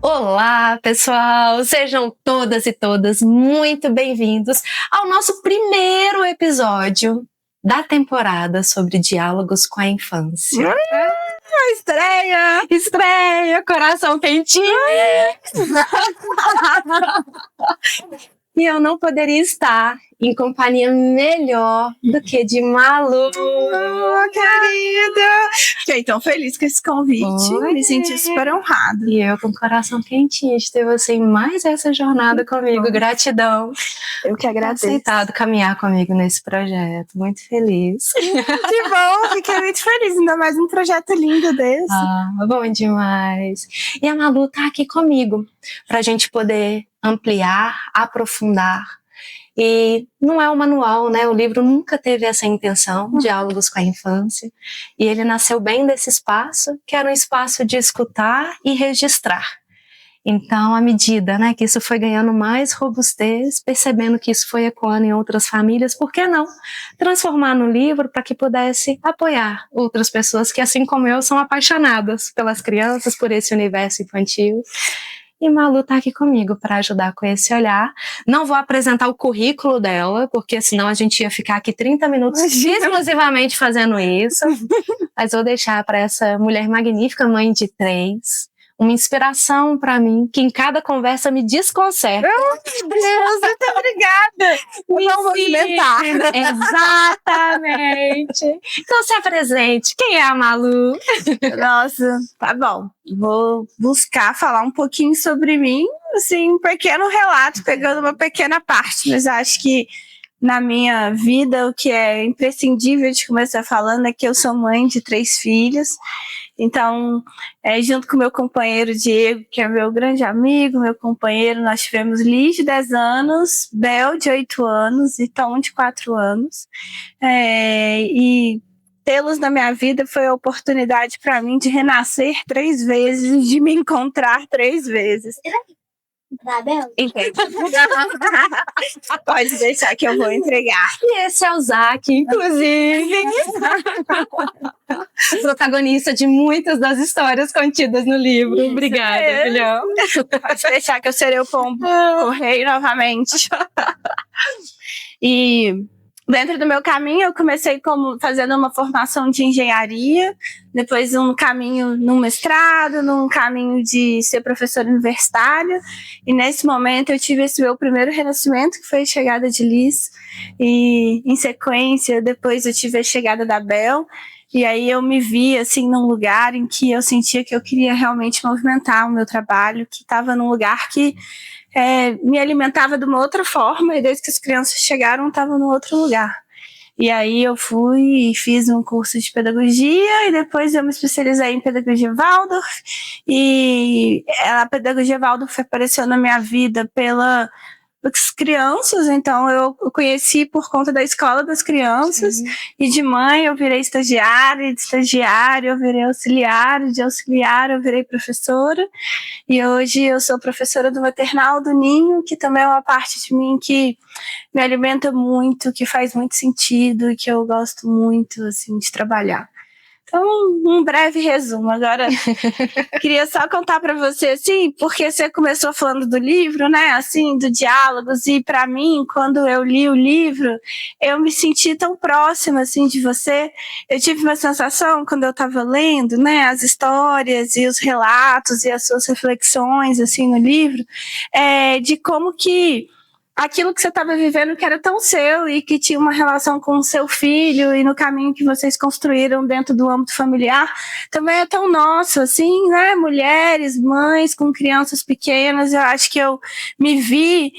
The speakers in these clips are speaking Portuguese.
Olá, pessoal! Sejam todas e todas muito bem-vindos ao nosso primeiro episódio da temporada sobre diálogos com a infância. Estreia! Estreia, coração quentinho! E eu não poderia estar em companhia melhor do que de Malu. Querida! Fiquei tão feliz com esse convite. Oi. Me senti super honrada. E eu com o coração quentinho de ter você em mais essa jornada comigo. Gratidão. Eu que agradeço. Aceitado caminhar comigo nesse projeto. Muito feliz. Que bom, fiquei muito feliz. Ainda mais um projeto lindo desse. Bom demais. E a Malu tá aqui comigo para a gente poder ampliar, aprofundar. E não é um manual, né? O livro nunca teve essa intenção, diálogos com a infância. E ele nasceu bem desse espaço, que era um espaço de escutar e registrar. Então, à medida, né, que isso foi ganhando mais robustez, percebendo que isso foi ecoando em outras famílias, por que não transformar no livro para que pudesse apoiar outras pessoas que, assim como eu, são apaixonadas pelas crianças, por esse universo infantil. E Malu está aqui comigo para ajudar com esse olhar. Não vou apresentar o currículo dela, porque senão a gente ia ficar aqui 30 minutos exclusivamente fazendo isso. Mas vou deixar para essa mulher magnífica, mãe de 3, uma inspiração para mim, que em cada conversa me desconcerta. Meu Deus, muito obrigada! Não vou inventar. Exatamente. Então se apresente. Quem é a Malu? Nossa, tá bom. Vou buscar falar um pouquinho sobre mim, assim, um pequeno relato, pegando uma pequena parte, mas acho que na minha vida o que é imprescindível de começar falando é que eu sou mãe de 3 filhos. Então, junto com meu companheiro Diego, que é meu grande amigo, meu companheiro, nós tivemos Liz de 10 anos, Bel de 8 anos e Tom de 4 anos. E tê-los na minha vida foi a oportunidade para mim de renascer 3 vezes, de me encontrar 3 vezes. Pode deixar que eu vou entregar. E esse é o Zac, inclusive. Protagonista de muitas das histórias contidas no livro. Obrigada, filhão. Pode deixar que eu serei o pombo correio novamente. E dentro do meu caminho, eu comecei fazendo uma formação de engenharia, depois um caminho num mestrado, num caminho de ser professora universitária, e nesse momento eu tive esse meu primeiro renascimento, que foi a chegada de Liz, e em sequência, depois eu tive a chegada da Bel, e aí eu me vi assim num lugar em que eu sentia que eu queria realmente movimentar o meu trabalho, que estava num lugar que me alimentava de uma outra forma, e desde que as crianças chegaram, estava num outro lugar. E aí eu fui e fiz um curso de pedagogia, e depois eu me especializei em pedagogia Waldorf, e a pedagogia Waldorf apareceu na minha vida pelas crianças, então eu conheci por conta da escola das crianças. Sim. E de mãe eu virei estagiária, de estagiária eu virei auxiliar, de auxiliar eu virei professora, e hoje eu sou professora do maternal do Ninho, que também é uma parte de mim que me alimenta muito, que faz muito sentido e que eu gosto muito assim, de trabalhar. Então, um breve resumo. Agora, queria só contar para você, assim, porque você começou falando do livro, né, assim, do diálogos, e para mim, quando eu li o livro, eu me senti tão próxima, assim, de você. Eu tive uma sensação, quando eu estava lendo, né, as histórias e os relatos e as suas reflexões, assim, no livro, de como que aquilo que você estava vivendo que era tão seu e que tinha uma relação com o seu filho e no caminho que vocês construíram dentro do âmbito familiar, também é tão nosso, assim, né? Mulheres, mães com crianças pequenas, eu acho que eu me vi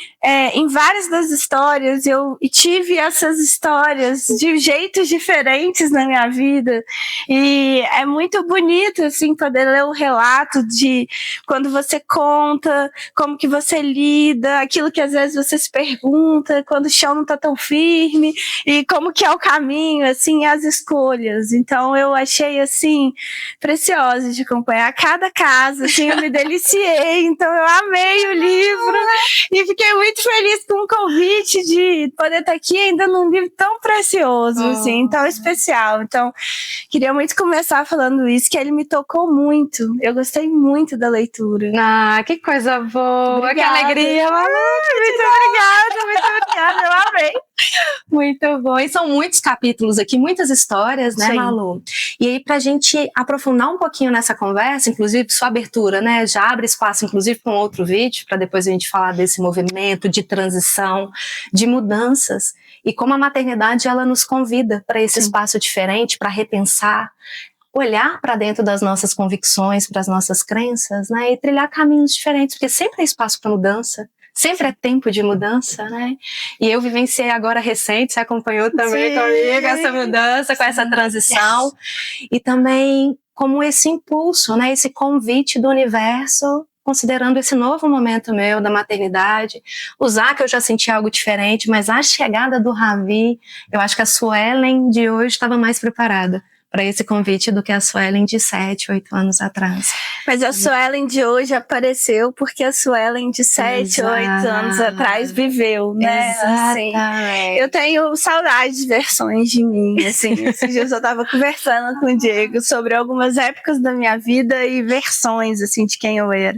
em várias das histórias, e tive essas histórias de jeitos diferentes na minha vida, e é muito bonito, assim, poder ler o relato de quando você conta, como que você lida, aquilo que às vezes você se pergunta, quando o chão não tá tão firme, e como que é o caminho, assim, as escolhas. Então eu achei, assim, preciosa de acompanhar cada caso, assim, eu me deliciei, então eu amei o livro, e fiquei muito feliz com o convite de poder estar aqui ainda num livro tão precioso, assim, tão especial. Então, queria muito começar falando isso, que ele me tocou muito. Eu gostei muito da leitura. Ah, que coisa boa, Obrigada. que alegria, Malu. Muito obrigada, eu amei. Muito bom. E são muitos capítulos aqui, muitas histórias, né, Sim. Malu? E aí, pra gente aprofundar um pouquinho nessa conversa, inclusive sua abertura, né, já abre espaço, inclusive, para um outro vídeo, para depois a gente falar desse movimento de transição, de mudanças, e como a maternidade, ela nos convida para esse espaço diferente, para repensar, olhar para dentro das nossas convicções, para as nossas crenças, né, e trilhar caminhos diferentes, porque sempre é espaço para mudança, sempre é tempo de mudança, né? E eu vivenciei agora recente, você acompanhou também comigo essa mudança, com essa transição, e também como esse impulso, né, esse convite do universo, considerando esse novo momento meu da maternidade, usar que eu já senti algo diferente, mas a chegada do Ravi, eu acho que a Suelen de hoje estava mais preparada para esse convite do que a Suelen de 7, 8 anos atrás. Mas a Suelen de hoje apareceu porque a Suelen de 7, 8 anos atrás viveu, né? Exatamente. Assim, eu tenho saudades de versões de mim, assim. Esses dias eu estava conversando com o Diego sobre algumas épocas da minha vida e versões, assim, de quem eu era.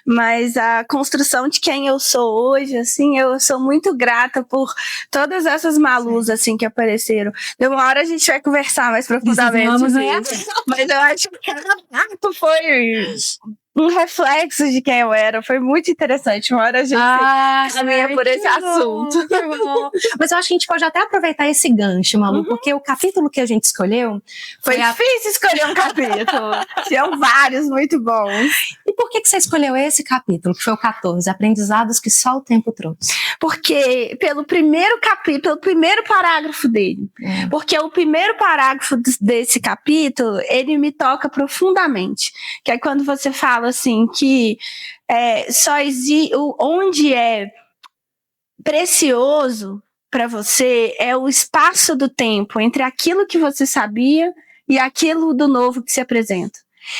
Mas a construção de quem eu sou hoje, assim, eu sou muito grata por todas essas Malus, assim, que apareceram. De uma hora a gente vai conversar mais profundamente. Mas eu acho que cada ato foi um reflexo de quem eu era. Foi muito interessante. Uma hora a gente caminha por esse assunto. Mas eu acho que a gente pode até aproveitar esse gancho, Malu, porque o capítulo que a gente escolheu foi difícil escolher um capítulo. Tinham vários muito bons. E por que você escolheu esse capítulo, que foi o 14, Aprendizados que só o tempo trouxe? Porque pelo primeiro capítulo, pelo primeiro parágrafo dele. Porque o primeiro parágrafo desse capítulo, ele me toca profundamente. Que é quando você fala assim, que só existe, onde é precioso para você é o espaço do tempo entre aquilo que você sabia e aquilo do novo que se apresenta.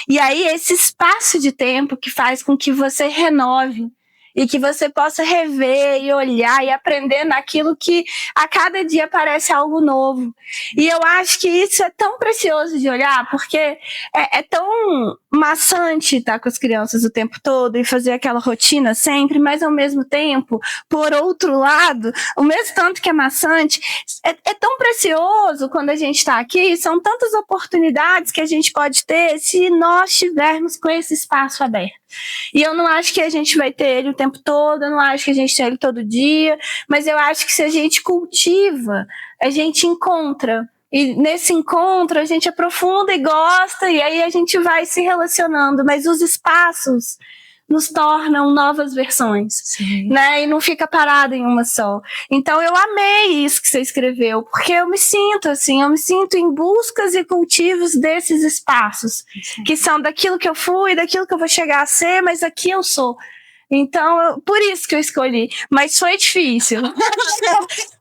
E aí esse espaço de tempo que faz com que você renove e que você possa rever e olhar e aprender naquilo que a cada dia parece algo novo. E eu acho que isso é tão precioso de olhar, porque é tão maçante estar com as crianças o tempo todo e fazer aquela rotina sempre, mas ao mesmo tempo, por outro lado, o mesmo tanto que é maçante, é tão precioso quando a gente está aqui, são tantas oportunidades que a gente pode ter se nós estivermos com esse espaço aberto. E eu não acho que a gente vai ter ele o tempo todo, eu não acho que a gente tem ele todo dia, mas eu acho que se a gente cultiva, a gente encontra. E nesse encontro a gente aprofunda e gosta, e aí a gente vai se relacionando, mas os espaços nos tornam novas versões, né? E não fica parado em uma só. Então eu amei isso que você escreveu, porque eu me sinto assim, eu me sinto em buscas e cultivos desses espaços, que são daquilo que eu fui, daquilo que eu vou chegar a ser, mas aqui eu sou. Então, por isso que eu escolhi. Mas foi difícil.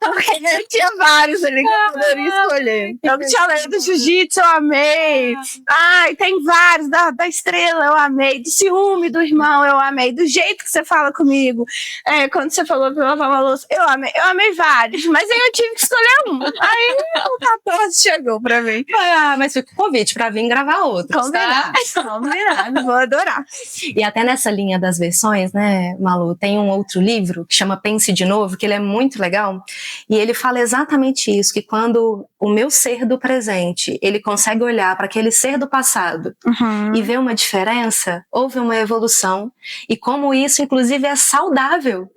Porque eu tinha vários ali que eu poderia escolher. Eu tinha lido do jiu-jitsu, eu amei. Ai, tem vários. Da estrela, eu amei. Do ciúme do irmão, eu amei. Do jeito que você fala comigo. Quando você falou pra eu lavar uma louça, eu amei vários. Mas aí eu tive que escolher um. Aí o 14 chegou pra mim. Mas fica o convite pra vir gravar outros, Combinado, vou adorar. E até nessa linha das versões, né, Malu, tem um outro livro que chama Pense de Novo, que ele é muito legal, e ele fala exatamente isso, que quando o meu ser do presente, ele consegue olhar para aquele ser do passado e ver uma diferença, houve uma evolução, e como isso, inclusive, é saudável,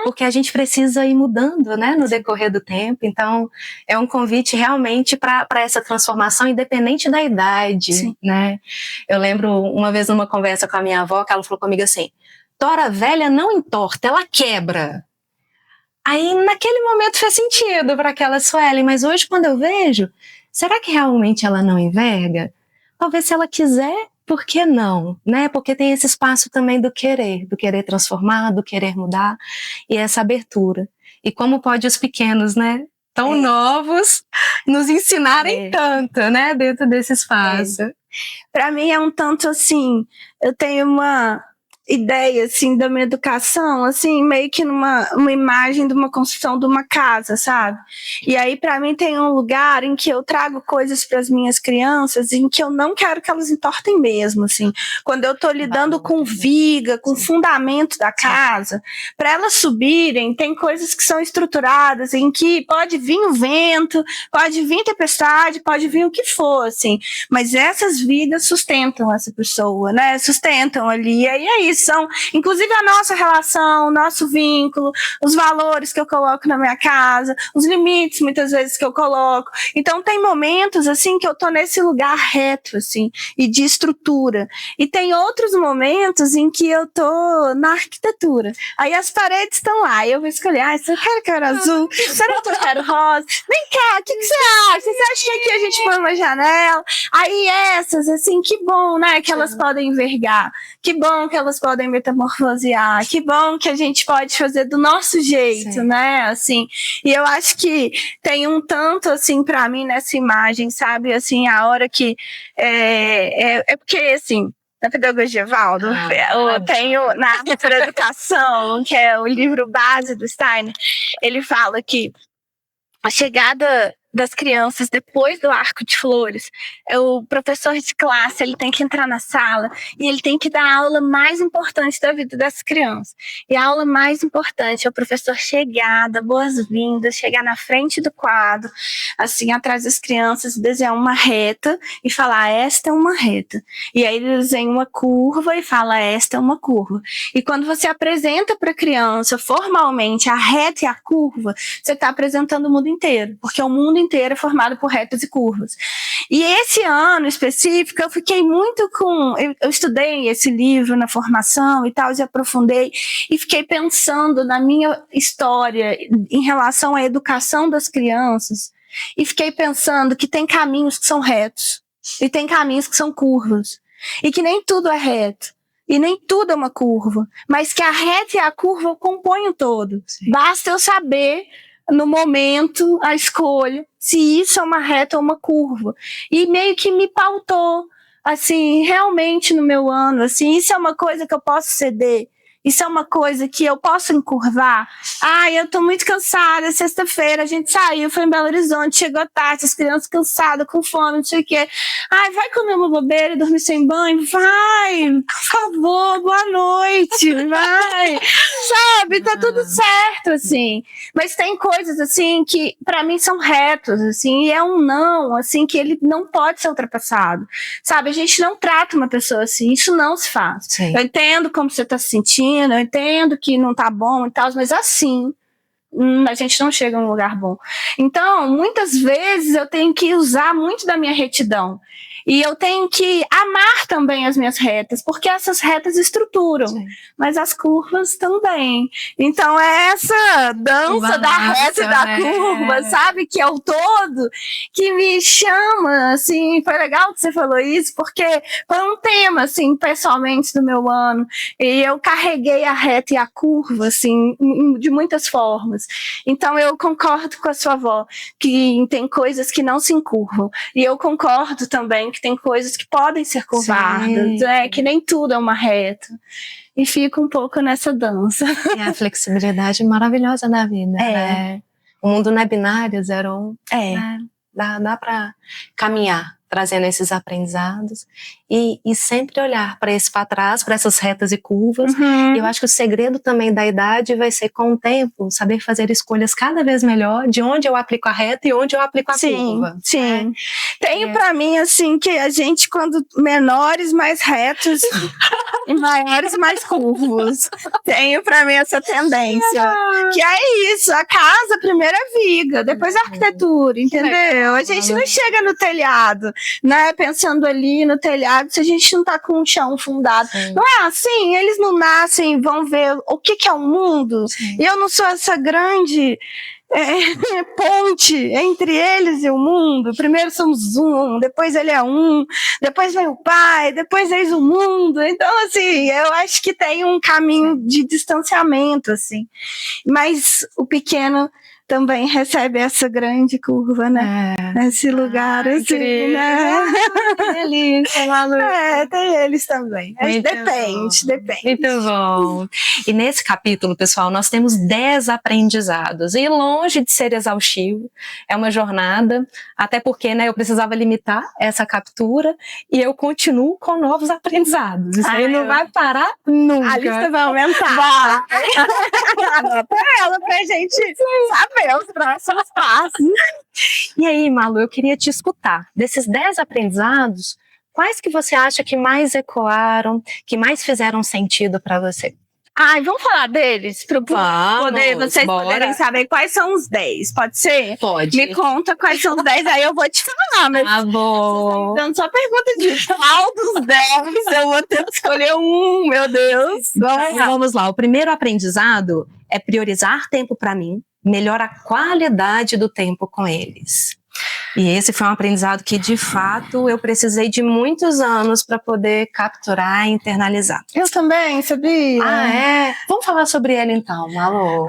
porque a gente precisa ir mudando, né, no decorrer do tempo. Então, é um convite realmente para essa transformação, independente da idade, né? Eu lembro uma vez numa conversa com a minha avó, que ela falou comigo assim: tora velha não entorta, ela quebra. Aí naquele momento fez sentido para aquela Suelen, mas hoje quando eu vejo, será que realmente ela não enverga? Talvez se ela quiser por que não, né? Porque tem esse espaço também do querer transformar, do querer mudar, e essa abertura. E como pode os pequenos, né, tão novos, nos ensinarem tanto, né, dentro desse espaço. Para mim é um tanto assim, eu tenho uma ideia assim da minha educação, assim, meio que uma imagem de uma construção de uma casa, sabe? E aí para mim tem um lugar em que eu trago coisas para as minhas crianças em que eu não quero que elas entortem mesmo, assim. Quando eu tô lidando com viga, com fundamento da casa, para elas subirem, tem coisas que são estruturadas em que pode vir o vento, pode vir tempestade, pode vir o que for, assim, mas essas vigas sustentam essa pessoa, né? Sustentam ali. E aí é isso. São, inclusive, a nossa relação, o nosso vínculo, os valores que eu coloco na minha casa, os limites, muitas vezes, que eu coloco. Então, tem momentos, assim, que eu tô nesse lugar reto, assim, e de estrutura. E tem outros momentos em que eu tô na arquitetura. Aí as paredes estão lá, e eu vou escolher, eu quero azul, será que eu quero rosa? Vem cá, o que você acha? Você acha que aqui a gente põe uma janela? Aí essas, assim, que bom, né, que elas podem envergar. Que bom que elas podem metamorfosear, que bom que a gente pode fazer do nosso jeito, né, assim, e eu acho que tem um tanto, assim, para mim nessa imagem, sabe, assim, a hora que, porque, assim, na pedagogia, Valdo, eu tenho na arte da educação, que é o livro base do Steiner, ele fala que a chegada das crianças depois do arco de flores, o professor de classe, ele tem que entrar na sala e ele tem que dar a aula mais importante da vida das crianças. E a aula mais importante é o professor chegar, dar boas-vindas, chegar na frente do quadro, assim, atrás das crianças, desenhar uma reta e falar, esta é uma reta. E aí ele desenha uma curva e fala, esta é uma curva. E quando você apresenta para a criança formalmente a reta e a curva, você está apresentando o mundo inteiro, porque o mundo inteiro é formado por retas e curvas. E esse ano específico, eu fiquei muito com... Eu estudei esse livro na formação e tal, e aprofundei, e fiquei pensando na minha história em relação à educação das crianças, e fiquei pensando que tem caminhos que são retos, e tem caminhos que são curvas, e que nem tudo é reto. E nem tudo é uma curva, mas que a reta e a curva compõem o todo. Sim. Basta eu saber, no momento, a escolha, se isso é uma reta ou uma curva. E meio que me pautou, assim, realmente no meu ano, assim, isso é uma coisa que eu posso ceder. Isso é uma coisa que eu posso encurvar. Eu tô muito cansada. Sexta-feira a gente saiu, foi em Belo Horizonte, chegou tarde, as crianças cansadas, com fome, não sei o quê. Vai comer uma bobeira e dormir sem banho? Vai, por favor, boa noite, vai. Sabe, tá tudo certo, assim. Mas tem coisas, assim, que pra mim são retos, assim, e é um não, assim, que ele não pode ser ultrapassado. Sabe, a gente não trata uma pessoa assim, isso não se faz. Sim. Eu entendo como você tá se sentindo, eu entendo que não tá bom e tal, mas assim, a gente não chega num lugar bom. Então, muitas vezes eu tenho que usar muito da minha retidão. E eu tenho que amar também as minhas retas, porque essas retas estruturam, sim, mas as curvas também. Então é essa dança da reta e da curva, sabe? Que é o todo, que me chama, assim, foi legal que você falou isso, porque foi um tema, assim, pessoalmente do meu ano, e eu carreguei a reta e a curva, assim, de muitas formas. Então eu concordo com a sua avó, que tem coisas que não se encurvam, e eu concordo também que tem coisas que podem ser curvadas, né? Que nem tudo é uma reta. E fico um pouco nessa dança. E a flexibilidade maravilhosa da vida, né? O mundo não é binário, 0 ou 1. Né? Dá para caminhar, trazendo esses aprendizados e sempre olhar para esse para trás, para essas retas e curvas. E eu acho que o segredo também da idade vai ser, com o tempo, saber fazer escolhas cada vez melhor de onde eu aplico a reta e onde eu aplico a curva. Sim. Né? Tenho para mim, assim, que a gente, quando menores, mais retos e maiores, mais curvos. Tenho para mim essa tendência. Que é isso, a casa, primeiro é viga, depois a arquitetura, entendeu? A gente não chega no telhado, né? Pensando ali no telhado, se a gente não tá com o chão fundado. Sim. Não é assim? Eles não nascem e vão ver o que é o mundo. Sim. E eu não sou essa grande ponte entre eles e o mundo. Primeiro somos um, depois ele é um, depois vem o pai, depois eis o mundo. Então, assim, eu acho que tem um caminho de distanciamento, assim. Mas o pequeno também recebe essa grande curva, né? Nesse lugar, assim, incrível. né? Que delícia, Malu. Tem eles também. Depende. Muito bom. E nesse capítulo, pessoal, nós temos 10 aprendizados. E longe de ser exaustivo, é uma jornada, até porque, né, eu precisava limitar essa captura e eu continuo com novos aprendizados. Isso aí não vai parar nunca. A lista vai aumentar. Anota ela pra gente saber os próximos passos. E aí, Malu, eu queria te escutar. Desses 10 aprendizados, quais que você acha que mais ecoaram, que mais fizeram sentido para você? Vamos falar deles para vocês poderem saber quais são os 10, pode ser? Pode. Me conta quais são os 10, aí eu vou te falar. Mas tá bom. Dando só pergunta de qual dos 10 eu vou ter que escolher um, meu Deus. Vamos lá. O primeiro aprendizado é priorizar tempo para mim, melhora a qualidade do tempo com eles. E esse foi um aprendizado que, de fato, eu precisei de muitos anos para poder capturar e internalizar. Eu também, sabia? Vamos falar sobre ele então, Malu.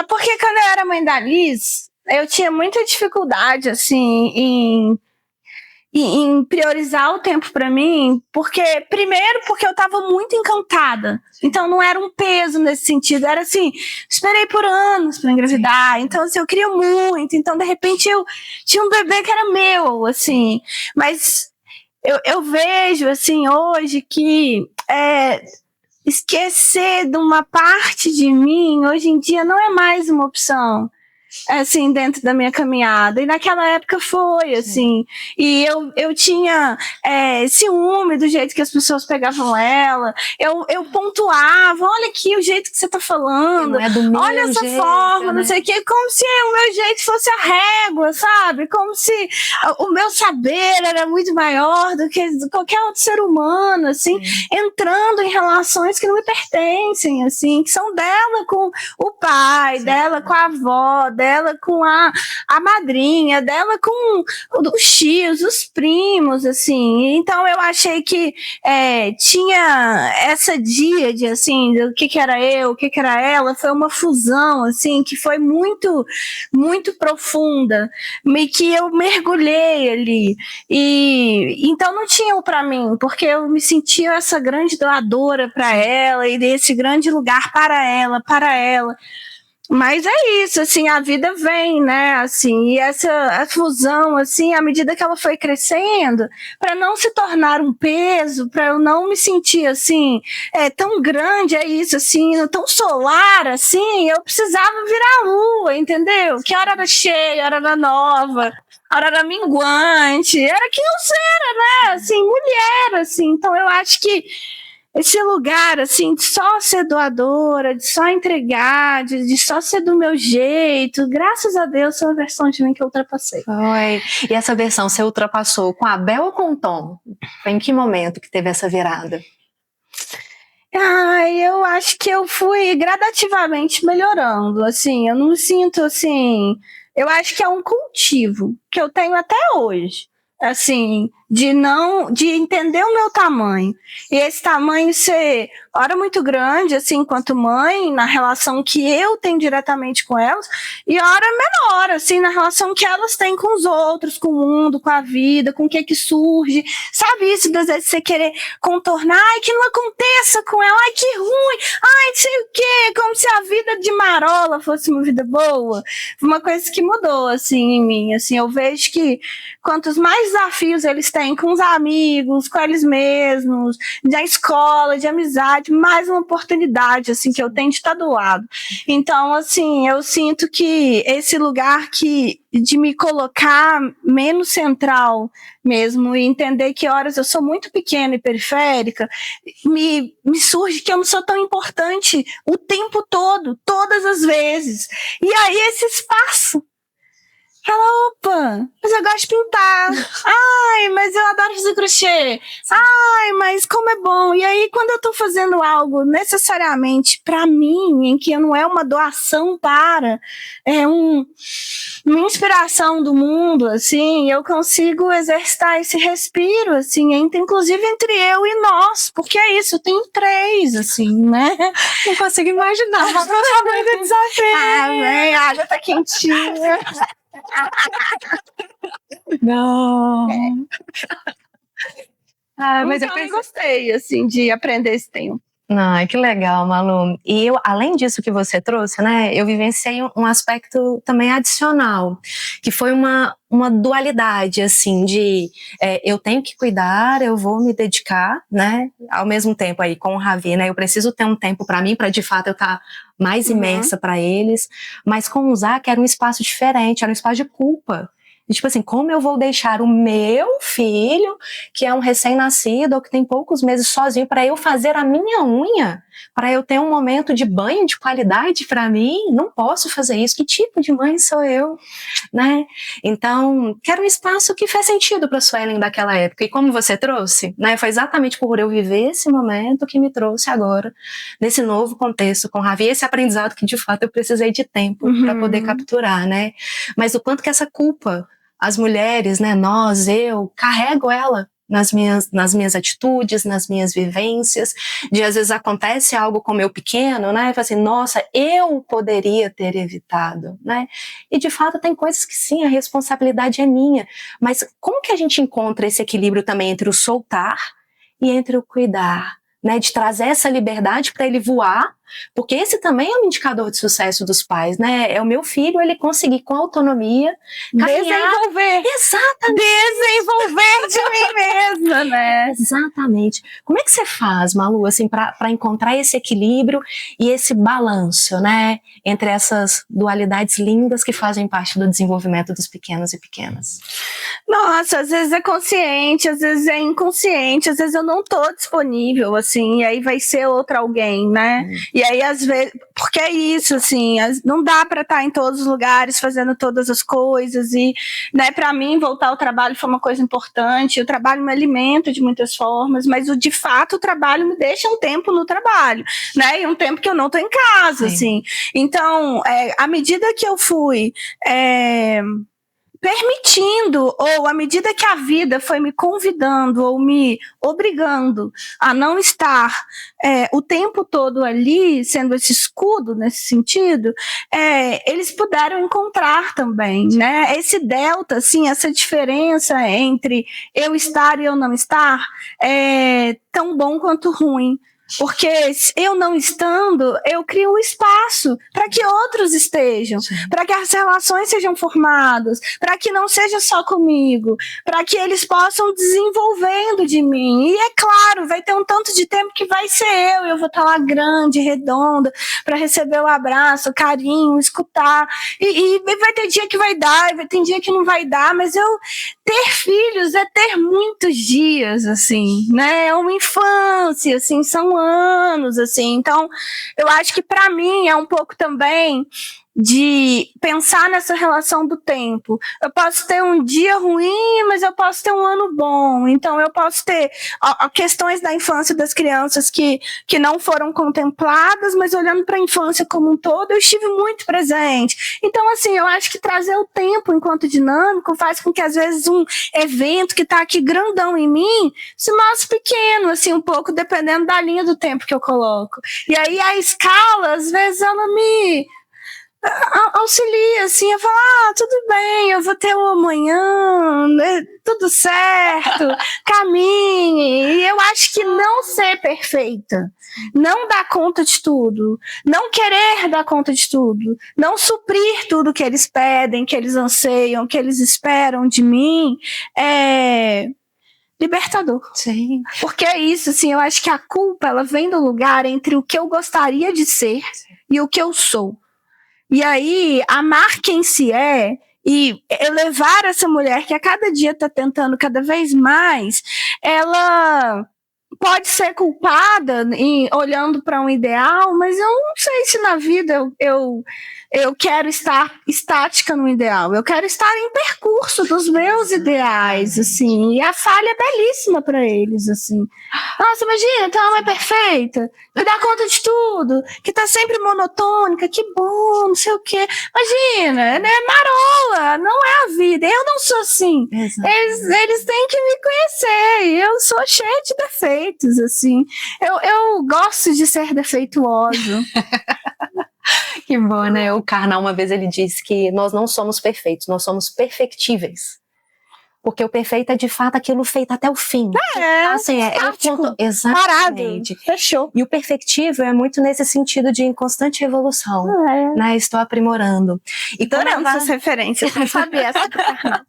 Porque quando eu era mãe da Liz, eu tinha muita dificuldade, assim, em priorizar o tempo para mim, primeiro porque eu estava muito encantada, então não era um peso nesse sentido, era assim, esperei por anos para engravidar, então assim, eu queria muito, então de repente eu tinha um bebê que era meu, assim, mas eu vejo assim hoje que esquecer de uma parte de mim hoje em dia não é mais uma opção, assim, dentro da minha caminhada. E naquela época foi, assim. E eu tinha ciúme do jeito que as pessoas pegavam ela. Eu pontuava, olha aqui o jeito que você tá falando. Não é do meu olha essa jeito, forma, né? Não sei o quê. Como se o meu jeito fosse a régua, sabe? Como se o meu saber era muito maior do que qualquer outro ser humano, assim. Entrando em relações que não me pertencem, assim. Que são dela com o pai, dela com a avó, dela com a madrinha, dela com os tios, os primos, assim. Então eu achei que tinha essa díade, assim, do que era eu, o que era ela, foi uma fusão, assim, que foi muito, muito profunda, que eu mergulhei ali. E então não tinha o para mim, porque eu me sentia essa grande doadora para ela e desse grande lugar para ela. Mas é isso, assim, a vida vem, né, assim, e a fusão, assim, à medida que ela foi crescendo, para não se tornar um peso, para eu não me sentir, assim, tão grande, assim, tão solar, assim, eu precisava virar a lua, entendeu? Que a hora era cheia, a hora era nova, a hora era minguante, era quem eu era, né, assim, mulher, assim, então eu acho que esse lugar, assim, de só ser doadora, de só entregar, de só ser do meu jeito, graças a Deus, é uma versão de mim que eu ultrapassei. Foi. E essa versão você ultrapassou com a Bel ou com o Tom? Foi em que momento que teve essa virada? Eu acho que eu fui gradativamente melhorando, assim, eu não me sinto, assim, eu acho que é um cultivo que eu tenho até hoje, assim, de entender o meu tamanho, e esse tamanho ser, ora, muito grande, assim, enquanto mãe, na relação que eu tenho diretamente com elas, e ora menor, assim, na relação que elas têm com os outros, com o mundo, com a vida, com o que surge, sabe isso, das vezes você querer contornar, que não aconteça com ela, que ruim, não sei o quê, como se a vida de marola fosse uma vida boa, uma coisa que mudou, assim, em mim, assim, eu vejo que quantos mais desafios eles têm com os amigos, com eles mesmos, da escola, de amizade, mais uma oportunidade, assim, que eu tenho de estar do lado. Então, assim, eu sinto que esse lugar de me colocar menos central mesmo, e entender que horas eu sou muito pequena e periférica, me surge que eu não sou tão importante o tempo todo, todas as vezes. E aí esse espaço Fala, opa, mas eu gosto de pintar. Ai, mas eu adoro fazer crochê. Ai, mas como é bom. E aí, quando eu tô fazendo algo necessariamente pra mim, em que não é uma doação para, é uma inspiração do mundo, assim, eu consigo exercitar esse respiro, assim, inclusive entre eu e nós, porque é isso, eu tenho 3, assim, né? Não consigo imaginar. Muito desafio. A água tá quentinha. Não. Mas então, eu gostei, assim, de aprender esse tempo. Ai, que legal, Malu. E eu, além disso que você trouxe, né, eu vivenciei um aspecto também adicional, que foi uma dualidade, assim, de eu tenho que cuidar, eu vou me dedicar, né, ao mesmo tempo aí com o Ravi, né, eu preciso ter um tempo para mim, para de fato eu estar mais imersa para eles, mas com o Zac era um espaço diferente, era um espaço de culpa. E, tipo assim, como eu vou deixar o meu filho, que é um recém-nascido ou que tem poucos meses sozinho, para eu fazer a minha unha? Para eu ter um momento de banho de qualidade para mim? Não posso fazer isso. Que tipo de mãe sou eu? Né? Então, que era um espaço que fez sentido para a Suelen daquela época. E como você trouxe, né, foi exatamente por eu viver esse momento que me trouxe agora, nesse novo contexto com o Ravi, esse aprendizado que de fato eu precisei de tempo para poder capturar, né? Mas o quanto que essa culpa, as mulheres, né, nós, eu, carrego ela nas minhas atitudes, nas minhas vivências, de às vezes acontece algo com o meu pequeno, né, e fala assim, nossa, eu poderia ter evitado, né, e de fato tem coisas que sim, a responsabilidade é minha, mas como que a gente encontra esse equilíbrio também entre o soltar e entre o cuidar, né, de trazer essa liberdade para ele voar, porque esse também é um indicador de sucesso dos pais, né? É o meu filho, ele conseguir com autonomia desenvolver. Exatamente. Desenvolver de mim mesma, né? Exatamente. Como é que você faz, Malu, assim, para encontrar esse equilíbrio e esse balanço, né? Entre essas dualidades lindas que fazem parte do desenvolvimento dos pequenos e pequenas? Nossa, às vezes é consciente, às vezes é inconsciente, às vezes eu não tô disponível, assim, e aí vai ser outra alguém, né? E aí, às vezes, porque é isso, assim, não dá para estar em todos os lugares fazendo todas as coisas, e, né, para mim, voltar ao trabalho foi uma coisa importante, o trabalho me alimenta de muitas formas, mas de fato o trabalho me deixa um tempo no trabalho, né, e um tempo que eu não tô em casa, assim. Então, à medida que eu fui permitindo, ou à medida que a vida foi me convidando ou me obrigando a não estar o tempo todo ali, sendo esse escudo nesse sentido, eles puderam encontrar também, né? Esse delta, assim, essa diferença entre eu estar e eu não estar é tão bom quanto ruim. Porque eu não estando, eu crio um espaço para que outros estejam, para que as relações sejam formadas, para que não seja só comigo, para que eles possam desenvolvendo de mim. E é claro, vai ter um tanto de tempo que vai ser eu vou estar lá grande, redonda, para receber o abraço, o carinho, escutar. E vai ter dia que vai dar, vai ter dia que não vai dar, mas ter filhos é ter muitos dias, assim, né? É uma infância, assim, são anos, assim. Então, eu acho que para mim é um pouco também de pensar nessa relação do tempo. Eu posso ter um dia ruim, mas eu posso ter um ano bom. Então, eu posso ter questões da infância das crianças que não foram contempladas, mas olhando para a infância como um todo, eu estive muito presente. Então, assim, eu acho que trazer o tempo enquanto dinâmico faz com que, às vezes, um evento que está aqui grandão em mim se mostre pequeno, assim, um pouco, dependendo da linha do tempo que eu coloco. E aí, a escala, às vezes, ela me auxilia, assim, eu falo, tudo bem, eu vou ter o amanhã, né, tudo certo, caminhe. E eu acho que não ser perfeita, não dar conta de tudo, não querer dar conta de tudo, não suprir tudo que eles pedem, que eles anseiam, que eles esperam de mim, é libertador. Sim. Porque é isso, assim, eu acho que a culpa, ela vem do lugar entre o que eu gostaria de ser e o que eu sou. E aí, amar quem se é e elevar essa mulher que a cada dia está tentando cada vez mais, ela pode ser culpada olhando para um ideal, mas eu não sei se na vida eu quero estar estática no ideal. Eu quero estar em percurso dos meus ideais, assim. E a falha é belíssima para eles, assim. Nossa, imagina, então ela é perfeita, que dá conta de tudo, que tá sempre monotônica, que bom, não sei o quê. Imagina, né? Marola, não é a vida. Eu não sou assim. Eles têm que me conhecer. Eu sou cheia de defeitos, assim. Eu gosto de ser defeituoso. Que bom, né? O Karnal, uma vez, ele disse que nós não somos perfeitos, nós somos perfectíveis. Porque o perfeito é, de fato, aquilo feito até o fim. Assim, exatamente. Parado, fechou. E o perfectível é muito nesse sentido de constante evolução. Né? Estou aprimorando. E adorando essas referências. Eu sabia essa do Karnal.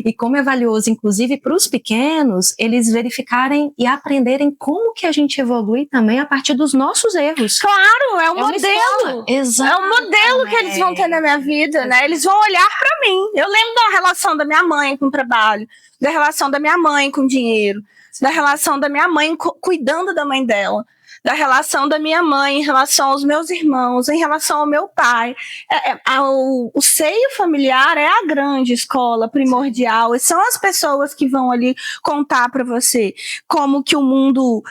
E como é valioso, inclusive, para os pequenos, eles verificarem e aprenderem como que a gente evolui também a partir dos nossos erros. Claro, é um modelo. Exato. É um modelo que eles vão ter na minha vida, né? Eles vão olhar para mim. Eu lembro da relação da minha mãe com o trabalho, da relação da minha mãe com o dinheiro, da relação da minha mãe cuidando da mãe dela, da relação da minha mãe em relação aos meus irmãos, em relação ao meu pai. O seio familiar é a grande escola primordial, e são as pessoas que vão ali contar para você como que o mundo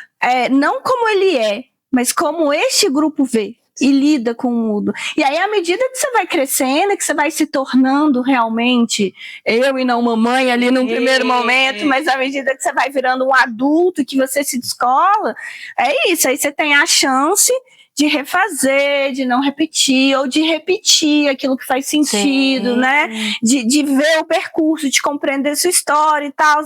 não como ele é, mas como este grupo vê e lida com o mundo. E aí, à medida que você vai crescendo, que você vai se tornando realmente eu e não mamãe ali num primeiro momento, mas à medida que você vai virando um adulto, que você se descola, é isso. Aí você tem a chance de refazer, de não repetir, ou de repetir aquilo que faz sentido, né? De ver o percurso, de compreender sua história e tal,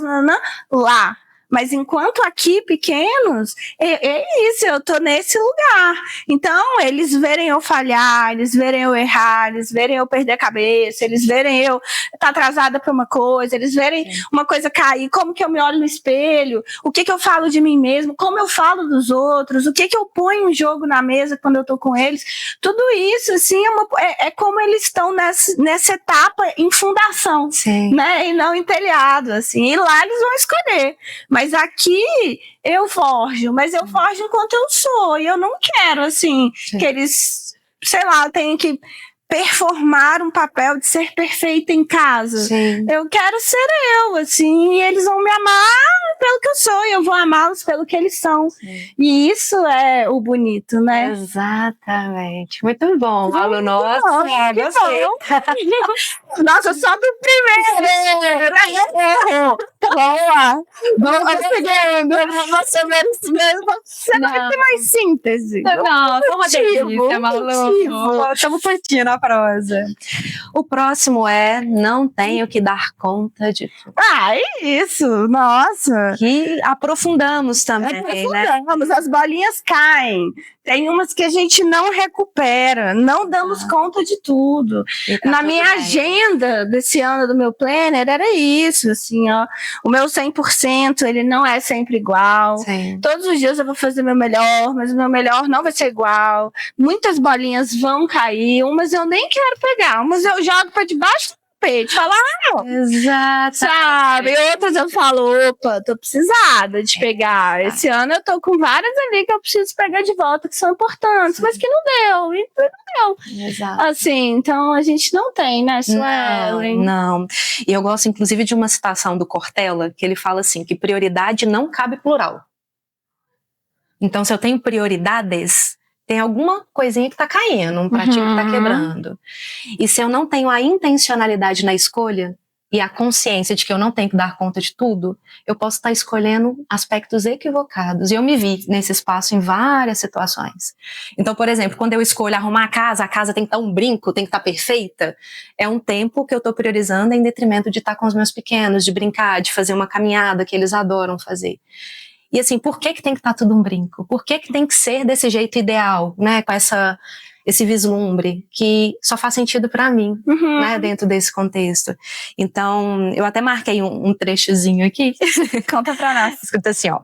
lá. Mas enquanto aqui, pequenos, é isso, eu tô nesse lugar. Então, eles verem eu falhar, eles verem eu errar, eles verem eu perder a cabeça, eles verem eu estar atrasada para uma coisa, eles verem uma coisa cair, como que eu me olho no espelho, o que que eu falo de mim mesmo, como eu falo dos outros, o que que eu ponho em jogo na mesa quando eu tô com eles. Tudo isso, assim, é como eles estão nessa etapa em fundação, né? E não em telhado, assim. E lá eles vão escolher. Mas aqui eu forjo, mas eu forjo enquanto eu sou. E eu não quero, assim, que eles, sei lá, tenham que performar um papel de ser perfeita em casa. Eu quero ser eu, assim, e eles vão me amar pelo que eu sou, e eu vou amá-los pelo que eles são. E isso é o bonito, né? Exatamente. Muito bom, Malu. Nossa, gostei. Nossa, só do primeiro! Boa! Vamos seguindo! Você mesmo! Você não vai ter mais síntese. Não, foi uma delícia, Malu. Estamos curtindo a prosa. O próximo é não tenho que dar conta de tudo. É isso! Nossa! Que aprofundamos também, né? As bolinhas caem. Tem umas que a gente não recupera, não damos conta de tudo. Na minha agenda desse ano do meu planner era isso, assim, ó. O meu 100%, ele não é sempre igual. Todos os dias eu vou fazer meu melhor, mas o meu melhor não vai ser igual. Muitas bolinhas vão cair, umas eu nem quero pegar, umas eu jogo para debaixo do tapete, falar, exato, sabe? E outras eu falo, opa, tô precisada de pegar. Esse ano eu tô com várias ali que eu preciso pegar de volta, que são importantes, mas que não deu, e não deu. Exato. Assim, então a gente não tem, né, Suelen? Não. E eu gosto, inclusive, de uma citação do Cortella, que ele fala assim, que prioridade não cabe plural. Então, se eu tenho prioridades, tem alguma coisinha que tá caindo, um pratinho que tá quebrando. E se eu não tenho a intencionalidade na escolha e a consciência de que eu não tenho que dar conta de tudo, eu posso estar escolhendo aspectos equivocados. E eu me vi nesse espaço em várias situações. Então, por exemplo, quando eu escolho arrumar a casa tem que estar um brinco, tem que estar perfeita, é um tempo que eu tô priorizando em detrimento de estar com os meus pequenos, de brincar, de fazer uma caminhada que eles adoram fazer. E assim, por que tem que estar tudo um brinco? Por que tem que ser desse jeito ideal, né? Com esse vislumbre que só faz sentido para mim, né? Dentro desse contexto. Então, eu até marquei um trechozinho aqui. Conta pra nós. Escuta assim, ó.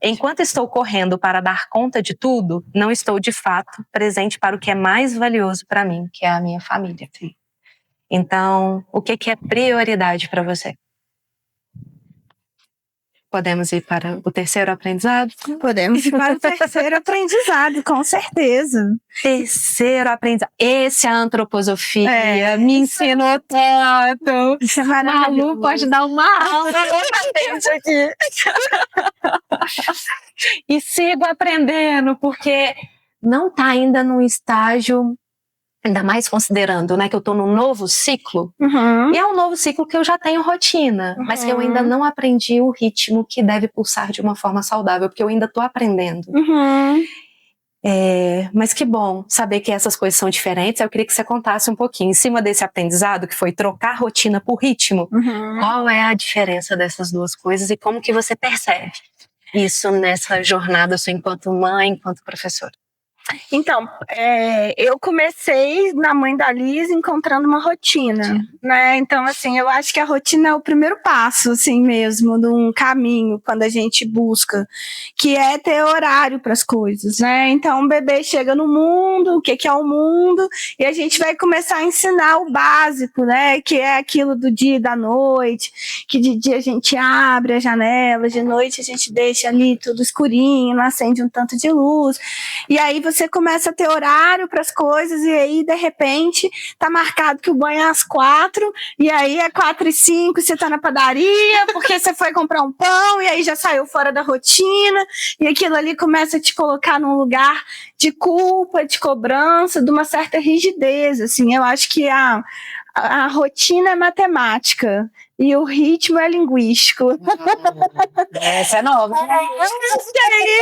Enquanto estou correndo para dar conta de tudo, não estou de fato presente para o que é mais valioso para mim, que é a minha família. Então, o que é prioridade para você? podemos ir para o terceiro aprendizado? Podemos ir para o terceiro aprendizado, com certeza. Terceiro aprendizado. Esse a antroposofia me ensinou tanto. Isso é maravilhoso. Malu pode dar uma aula aqui. E sigo aprendendo, porque não está ainda num estágio, ainda mais considerando, né, que eu estou num novo ciclo, e é um novo ciclo que eu já tenho rotina, mas que eu ainda não aprendi o ritmo que deve pulsar de uma forma saudável, porque eu ainda estou aprendendo. Mas que bom saber que essas coisas são diferentes. Eu queria que você contasse um pouquinho, em cima desse aprendizado, que foi trocar rotina por ritmo, qual é a diferença dessas duas coisas e como que você percebe isso nessa jornada sua enquanto mãe, enquanto professora? Então, eu comecei na mãe da Liz encontrando uma rotina, né? Então, assim, eu acho que a rotina é o primeiro passo, assim mesmo, de um caminho, quando a gente busca, que é ter horário para as coisas, né? Então, o bebê chega no mundo, o que é o mundo, e a gente vai começar a ensinar o básico, né? Que é aquilo do dia e da noite, que de dia a gente abre a janela, de noite a gente deixa ali tudo escurinho, não acende um tanto de luz, e aí você começa a ter horário para as coisas, e aí, de repente, tá marcado que o banho é às 4, e aí é 4:05, você tá na padaria, porque você foi comprar um pão, e aí já saiu fora da rotina, e aquilo ali começa a te colocar num lugar de culpa, de cobrança, de uma certa rigidez, assim. Eu acho que a rotina é matemática, e o ritmo é linguístico. Essa é nova. É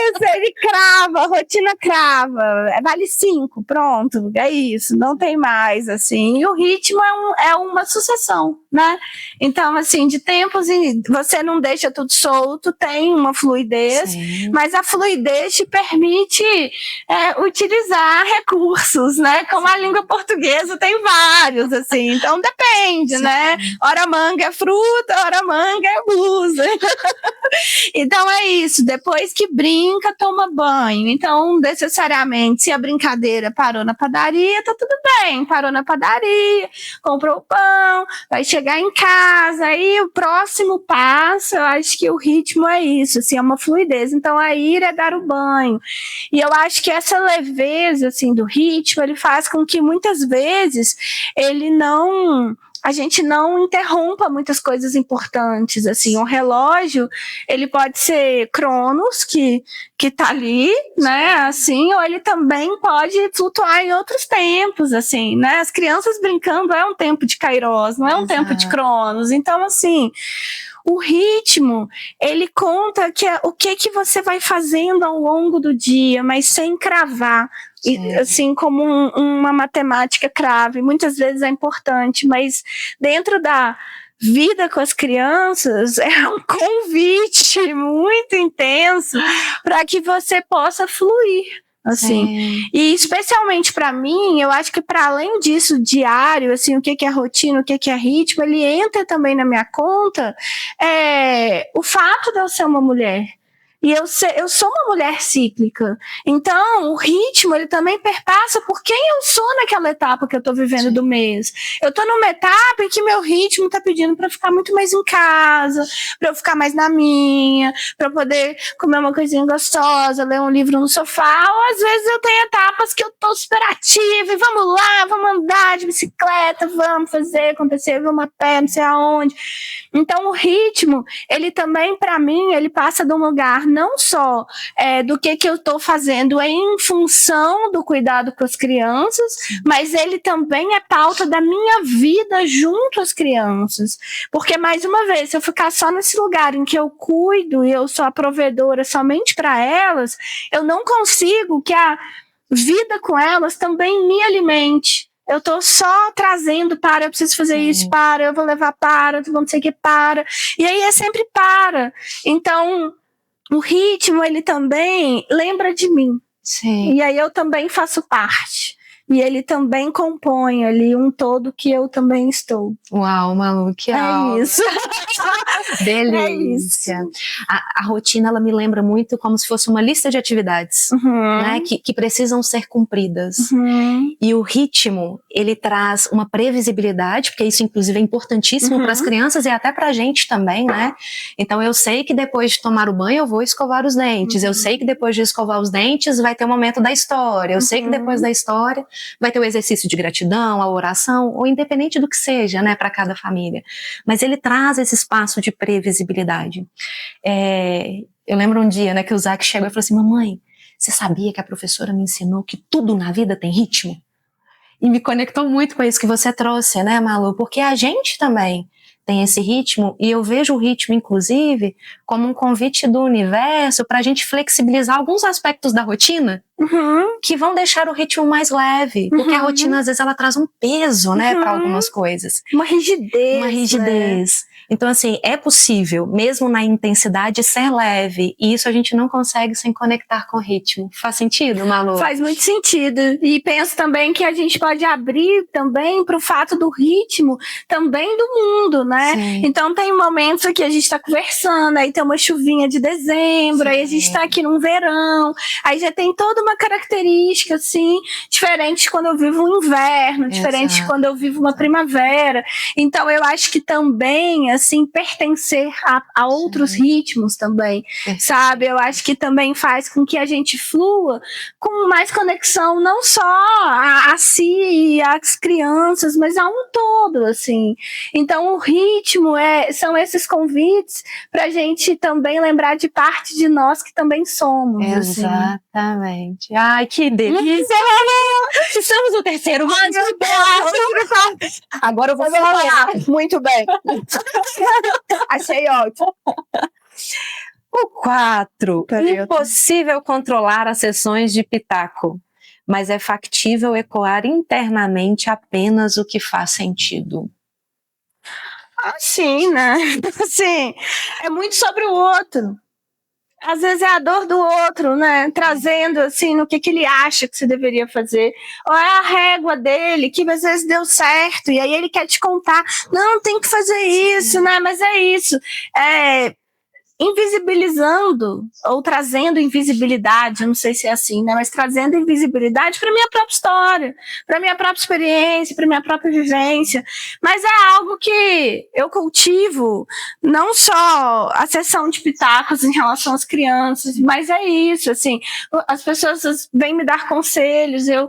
isso, ele crava, a rotina crava, vale 5, pronto, é isso, não tem mais, assim. E o ritmo é uma sucessão, né? Então, assim, de tempos, você não deixa tudo solto, tem uma fluidez, mas a fluidez te permite utilizar recursos, né? Como a língua portuguesa tem vários, assim, então depende, né? Ora manga é fruta, ora manga é blusa. Então é isso, depois que brinca, toma banho. Então, necessariamente, se a brincadeira parou na padaria, tá tudo bem, parou na padaria, comprou o pão, vai chegar em casa, aí o próximo passo, eu acho que o ritmo é isso, assim, é uma fluidez. Então, a ir é dar o banho. E eu acho que essa leveza, assim, do ritmo, ele faz com que muitas vezes a gente não interrompa muitas coisas importantes, assim. Um relógio, ele pode ser Cronos, que tá ali, né, assim, ou ele também pode flutuar em outros tempos, assim, né. As crianças brincando é um tempo de Kairos, não é um tempo de Cronos. Então, assim, o ritmo, ele conta o que você vai fazendo ao longo do dia, mas sem cravar. E, assim como uma matemática crave, muitas vezes é importante, mas dentro da vida com as crianças é um convite muito intenso para que você possa fluir. Assim, e especialmente para mim, eu acho que para além disso, diário, assim, o que é rotina, o que é ritmo, ele entra também na minha conta, o fato de eu ser uma mulher. E eu sou uma mulher cíclica. Então, o ritmo, ele também perpassa por quem eu sou naquela etapa que eu tô vivendo do mês. Eu tô numa etapa em que meu ritmo tá pedindo para ficar muito mais em casa, para eu ficar mais na minha, para eu poder comer uma coisinha gostosa, ler um livro no sofá. Ou às vezes eu tenho etapas que eu tô super ativa e vamos lá, vamos andar de bicicleta, vamos fazer acontecer, vamos a pé, não sei aonde. Então, o ritmo, ele também, para mim, ele passa de um lugar não só do que eu estou fazendo em função do cuidado com as crianças, mas ele também é pauta da minha vida junto às crianças. Porque, mais uma vez, se eu ficar só nesse lugar em que eu cuido e eu sou a provedora somente para elas, eu não consigo que a vida com elas também me alimente. Eu tô só trazendo eu preciso fazer isso, eu vou levar não sei o que, e aí é sempre Então, o ritmo, ele também lembra de mim. E aí eu também faço parte. e ele também compõe ali um todo que eu também estou. Uau, Malu, que aula. Isso. Delícia. A rotina, ela me lembra muito como se fosse uma lista de atividades, né, que precisam ser cumpridas. E o ritmo, ele traz uma previsibilidade, porque isso, inclusive, é importantíssimo para as crianças e até para a gente também, né? Então, eu sei que depois de tomar o banho, eu vou escovar os dentes. Eu sei que depois de escovar os dentes, vai ter o momento da história. Eu sei que depois da história, vai ter o exercício de gratidão, a oração, ou independente do que seja, né, para cada família. Mas ele traz esse espaço de previsibilidade. Eu lembro um dia, né, que o Zac chegou e falou assim: mamãe, você sabia que a professora me ensinou que tudo na vida tem ritmo? E me conectou muito com isso que você trouxe, né, Malu? Porque a gente também tem esse ritmo, e eu vejo o ritmo, inclusive, como um convite do universo para a gente flexibilizar alguns aspectos da rotina que vão deixar o ritmo mais leve, porque a rotina, às vezes, ela traz um peso, né, para algumas coisas. Uma rigidez. Uma rigidez. Né? Então, assim, é possível, mesmo na intensidade, ser leve, e isso a gente não consegue sem conectar com o ritmo. Faz sentido, Malu? Faz muito sentido. E penso também que a gente pode abrir também para o fato do ritmo também do mundo, né? Sim. Então, tem momentos aqui a gente está conversando, aí tem uma chuvinha de dezembro, aí a gente está aqui num verão, aí já tem toda uma característica, assim, diferente de quando eu vivo um inverno, diferente de quando eu vivo uma primavera. Então, eu acho que também, assim, pertencer a outros ritmos também, sabe? Eu acho que também faz com que a gente flua com mais conexão, não só a si e às crianças, mas a um todo, assim. Então, o ritmo são esses convites para a gente também lembrar de parte de nós que também somos. Exatamente. Assim. Ai, que delícia! Estamos no terceiro. Agora eu vou falar. Muito bem. Achei ótimo. O 4. Impossível controlar as sessões de pitaco, mas é factível ecoar internamente apenas o que faz sentido. Sim, né? Assim, é muito sobre o outro. Às vezes é a dor do outro, né? Trazendo, assim, no que ele acha que você deveria fazer. Ou é a régua dele, que às vezes deu certo, e aí ele quer te contar, não, tem que fazer isso, né? Mas é isso. Invisibilizando ou trazendo invisibilidade, eu não sei se é assim, né? Mas trazendo invisibilidade para minha própria história, para minha própria experiência, para minha própria vivência. Mas é algo que eu cultivo, não só a sessão de pitacos em relação às crianças, mas é isso, assim, as pessoas vêm me dar conselhos, eu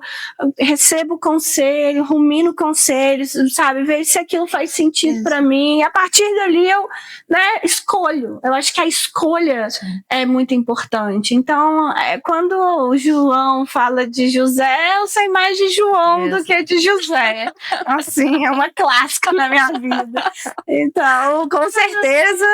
recebo conselho, rumino conselhos, sabe? Vejo se aquilo faz sentido para mim, e a partir dali eu, né, escolho. Eu acho que a escolha é muito importante. Então, quando o João fala de José, eu sei mais de João do que de José. Assim, é uma clássica na minha vida. Então, com certeza,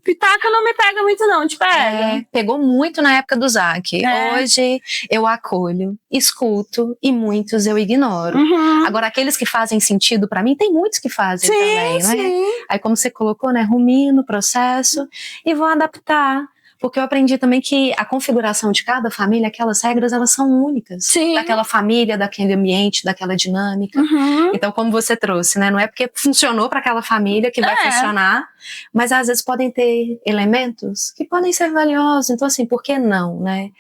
pitaca não me pega muito não, te pega. Pegou muito na época do Zac. Hoje eu acolho, escuto e muitos eu ignoro. Agora, aqueles que fazem sentido pra mim, tem muitos que fazem também, né? Aí, como você colocou, né, rumino, processo, e vou adaptar, porque eu aprendi também que a configuração de cada família, aquelas regras, elas são únicas. Daquela família, daquele ambiente, daquela dinâmica. Então, como você trouxe, né, não é porque funcionou para aquela família que vai funcionar, mas às vezes podem ter elementos que podem ser valiosos. Então, assim, por que não, né?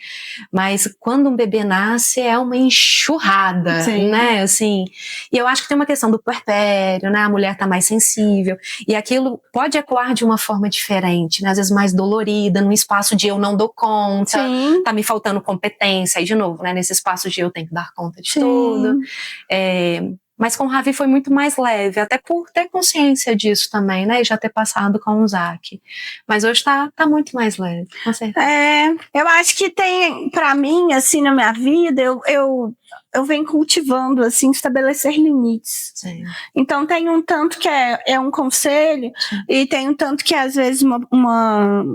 Mas quando um bebê nasce, é uma enxurrada, né, assim. E eu acho que tem uma questão do puerpério, né, a mulher tá mais sensível, e aquilo pode ecoar de uma forma diferente, né, às vezes mais dolorida, num espaço de eu não dou conta, tá me faltando competência, aí de novo, né, nesse espaço de eu tenho que dar conta de tudo. Mas com o Ravi foi muito mais leve, até por ter consciência disso também, né, e já ter passado com o Zac. Mas hoje tá muito mais leve, com certeza. Eu acho que tem, pra mim, assim, na minha vida, eu venho cultivando, assim, estabelecer limites. Então tem um tanto que é um conselho, e tem um tanto que às vezes uma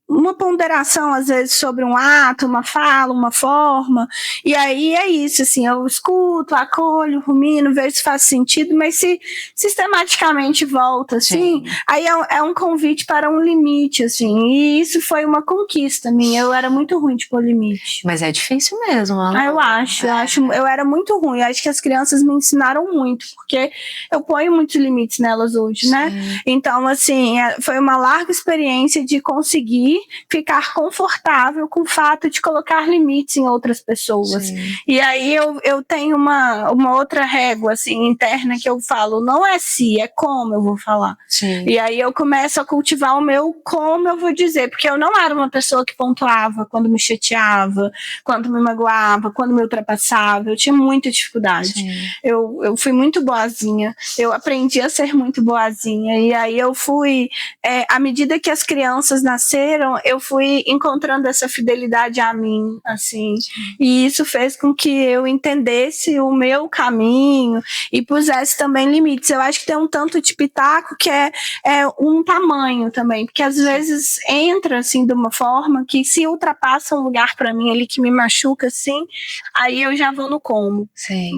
uma ponderação, às vezes, sobre um ato, uma fala, uma forma, e aí é isso, assim, eu escuto, acolho, rumino, vejo se faz sentido, mas se sistematicamente volta, assim, aí é um convite para um limite, assim, e isso foi uma conquista minha, eu era muito ruim de pôr limite. Mas é difícil mesmo, Ana. Eu acho, eu era muito ruim, eu acho que as crianças me ensinaram muito, porque eu ponho muitos limites nelas hoje, né? Então, assim, foi uma larga experiência de conseguir ficar confortável com o fato de colocar limites em outras pessoas. E aí eu tenho uma outra régua, assim, interna que eu falo, não é se, é como eu vou falar. E aí eu começo a cultivar o meu como eu vou dizer, porque eu não era uma pessoa que pontuava quando me chateava, quando me magoava, quando me ultrapassava, eu tinha muita dificuldade. Eu fui muito boazinha, eu aprendi a ser muito boazinha, e aí eu fui, à medida que as crianças nasceram, eu fui encontrando essa fidelidade a mim, assim, e isso fez com que eu entendesse o meu caminho e pusesse também limites. Eu acho que tem um tanto de pitaco que é um tamanho também, porque às vezes entra, assim, de uma forma que se ultrapassa um lugar para mim ali que me machuca, assim, aí eu já vou no como,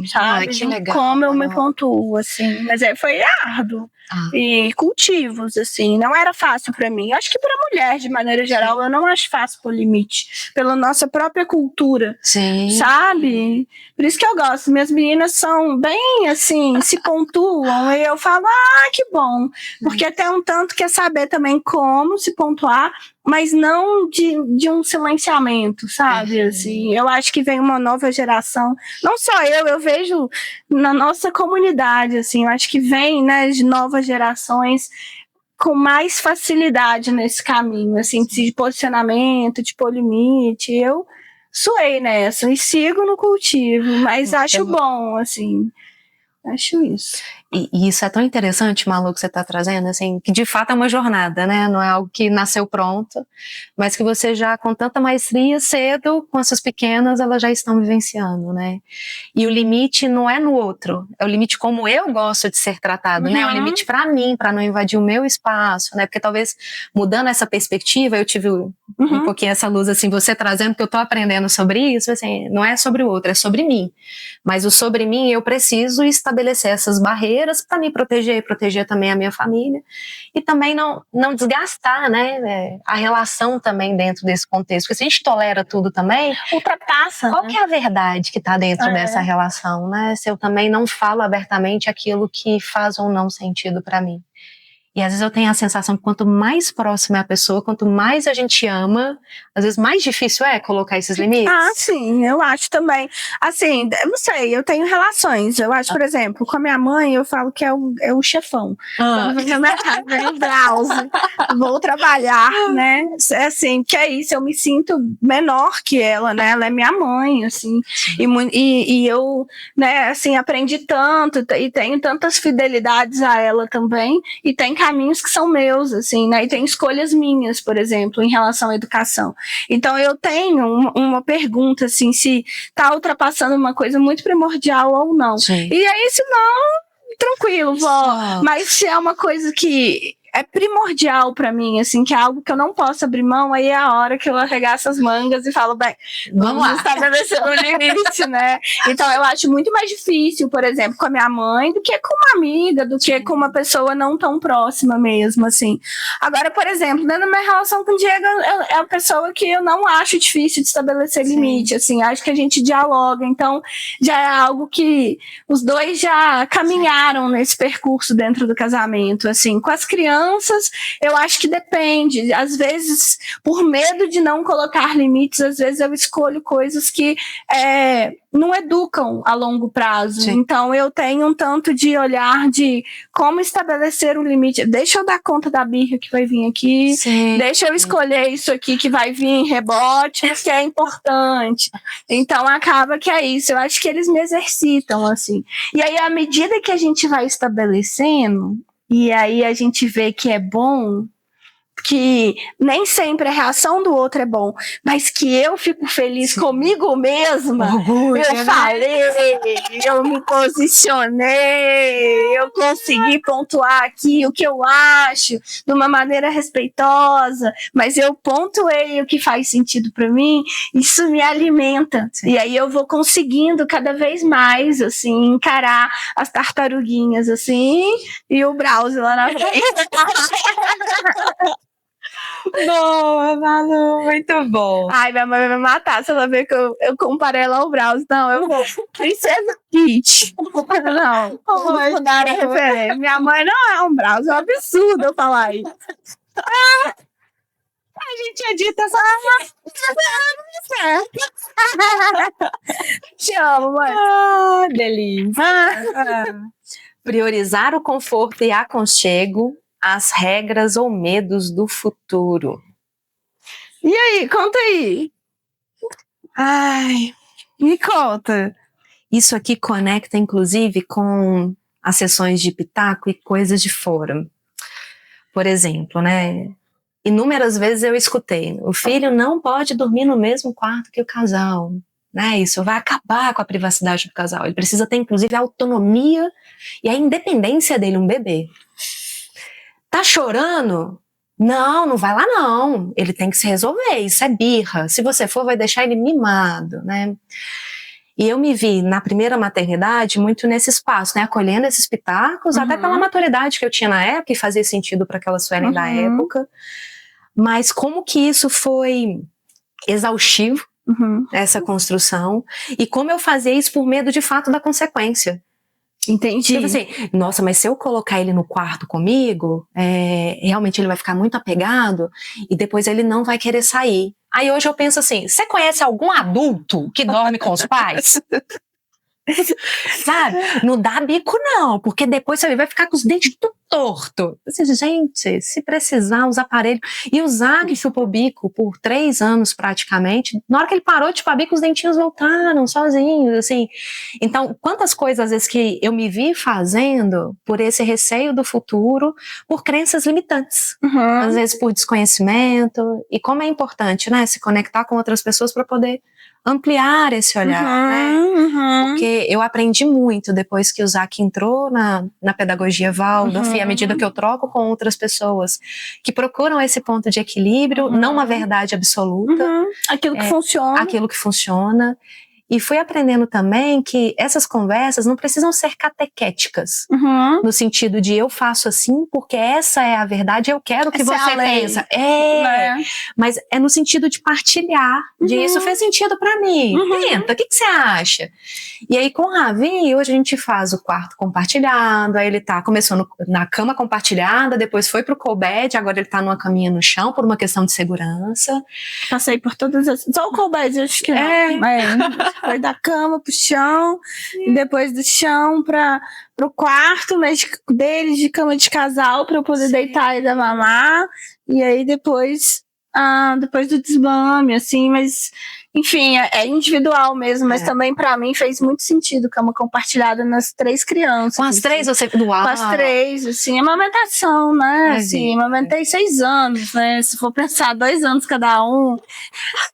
sabe? Que legal. Como eu me pontuo, assim, mas foi árduo. E cultivos, assim, não era fácil para mim. Acho que para mulher, de maneira geral, eu não acho fácil pôr limite, pela nossa própria cultura, sabe? Por isso que eu gosto, minhas meninas são bem, assim, se pontuam, e eu falo, que bom, porque até um tanto quer saber também como se pontuar, mas não de um silenciamento, sabe? Assim, eu acho que vem uma nova geração, não só eu vejo na nossa comunidade, assim, eu acho que vem, né, de novas gerações com mais facilidade nesse caminho, assim, de posicionamento, de pôr limite. Eu suei nessa e sigo no cultivo, mas acho bom, assim, acho isso. E isso é tão interessante, Malu, que você está trazendo, assim, que de fato é uma jornada, né? Não é algo que nasceu pronto, mas que você já, com tanta maestria, cedo, com essas pequenas, elas já estão vivenciando, né? E o limite não é no outro, é o limite como eu gosto de ser tratado, né? É o limite para mim, para não invadir o meu espaço, né? Porque talvez, mudando essa perspectiva, eu tive um pouquinho essa luz, assim, você trazendo, que eu tô aprendendo sobre isso, assim, não é sobre o outro, é sobre mim. Mas o sobre mim, eu preciso estabelecer essas barreiras para me proteger, proteger também a minha família e também não desgastar, né, a relação também dentro desse contexto, porque se a gente tolera tudo também, ultrapassa, qual que é a verdade que está dentro dessa relação, né, se eu também não falo abertamente aquilo que faz ou não sentido para mim. E às vezes eu tenho a sensação que quanto mais próxima é a pessoa, quanto mais a gente ama, às vezes mais difícil é colocar esses limites. Sim, eu acho também. Assim, eu não sei, eu tenho relações. Eu acho, por exemplo, com a minha mãe, eu falo que é o chefão. Quando vem na minha casa, vem o Drauzio, vou trabalhar, né? Assim, que é isso, eu me sinto menor que ela, né? Ela é minha mãe, assim. E eu, né, assim, aprendi tanto e tenho tantas fidelidades a ela também. E tem caminhos que são meus, assim, né? E tem escolhas minhas, por exemplo, em relação à educação. Então, eu tenho uma pergunta, assim, se tá ultrapassando uma coisa muito primordial ou não. E aí, se não, tranquilo, vó. Mas se é uma coisa que é primordial pra mim, assim, que é algo que eu não posso abrir mão, aí é a hora que eu arregaço as mangas e falo, bem, vamos estabelecer um limite, né? Então, eu acho muito mais difícil, por exemplo, com a minha mãe, do que com uma amiga, do que com uma pessoa não tão próxima mesmo, assim. Agora, por exemplo, dentro da minha relação com o Diego, é uma pessoa que eu não acho difícil de estabelecer limite, assim, acho que a gente dialoga, então já é algo que os dois já caminharam nesse percurso dentro do casamento, assim, com as crianças, eu acho que depende. Às vezes, por medo de não colocar limites, às vezes eu escolho coisas que não educam a longo prazo. Então, eu tenho um tanto de olhar de como estabelecer o limite. Deixa eu dar conta da birra que vai vir aqui. Deixa eu escolher isso aqui que vai vir em rebote, que é importante. Então, acaba que é isso. Eu acho que eles me exercitam, assim. E aí, à medida que a gente vai estabelecendo, e aí a gente vê que é bom, que nem sempre a reação do outro é bom, mas que eu fico feliz comigo mesma. Orgulho, Eu né? falei, eu me posicionei, eu consegui pontuar aqui o que eu acho de uma maneira respeitosa, mas eu pontuei o que faz sentido para mim, isso me alimenta. Sim. E aí eu vou conseguindo cada vez mais, assim, encarar as tartaruguinhas, assim, e o browser lá na frente. Boa, Malu, muito bom. Ai, minha mãe vai me matar se ela ver que eu comparei ela ao Browse. Não, eu vou. Princesa Peach. Não, vou dar a referência. Minha mãe não é um Browse, é um absurdo eu falar isso. A gente edita essa. Te amo, mãe. Ah, delícia. Priorizar o conforto e aconchego, as regras ou medos do futuro. E aí, conta aí. Ai, Me conta. isso aqui conecta, inclusive, com as sessões de pitaco e coisas de fora. Por exemplo, né? Inúmeras vezes eu escutei: o filho não pode dormir no mesmo quarto que o casal. Né? Isso vai acabar com a privacidade do casal. Ele precisa ter, inclusive, a autonomia e a independência dele, um bebê. Tá chorando? Não, não vai lá não. Ele tem que se resolver, isso é birra. Se você for, vai deixar ele mimado, né? E eu me vi na primeira maternidade muito nesse espaço, né? Acolhendo esses pitacos, até pela maturidade que eu tinha na época e fazia sentido para aquela Suelen da época. Mas como que isso foi exaustivo, essa construção, e como eu fazia isso por medo de fato da consequência. Entendi. Tipo assim, nossa, mas se eu colocar ele no quarto comigo, realmente ele vai ficar muito apegado e depois ele não vai querer sair. Aí hoje eu penso assim, você conhece algum adulto que dorme com os pais? Sabe? Não dá bico não, porque depois você vai ficar com os dentes tudo torto. Gente, se precisar, os aparelhos. E o Zag chupou bico por 3 anos praticamente. Na hora que ele parou de chupar bico, os dentinhos voltaram sozinhos, assim. Então, quantas coisas às vezes que eu me vi fazendo por esse receio do futuro, por crenças limitantes. Às vezes por desconhecimento. E como é importante, né, se conectar com outras pessoas para poder ampliar esse olhar, né? Porque eu aprendi muito depois que o Zach entrou na pedagogia Waldorf, e à medida que eu troco com outras pessoas que procuram esse ponto de equilíbrio, não uma verdade absoluta. Aquilo que funciona. Aquilo que funciona. E fui aprendendo também que essas conversas não precisam ser catequéticas, no sentido de eu faço assim porque essa é a verdade, eu quero que você pensa. Mas é no sentido de partilhar, de isso fez sentido pra mim. Tenta, o que você acha? E aí com o Ravi, hoje a gente faz o quarto compartilhado, aí ele começou na cama compartilhada, depois foi pro co-bed, agora ele tá numa caminha no chão por uma questão de segurança. Passei por todas as... Só o co-bed, acho que foi da cama pro chão, e depois do chão pro quarto, mas deles de cama de casal, pra eu poder deitar e dar mamar, e aí depois do desmame, assim, mas enfim, é individual mesmo, mas também pra mim fez muito sentido cama compartilhada nas 3 crianças. Com as 3 você... Com as 3, assim, amamentação, né? Assim, amamentei 6 anos, né? Se for pensar 2 anos cada um.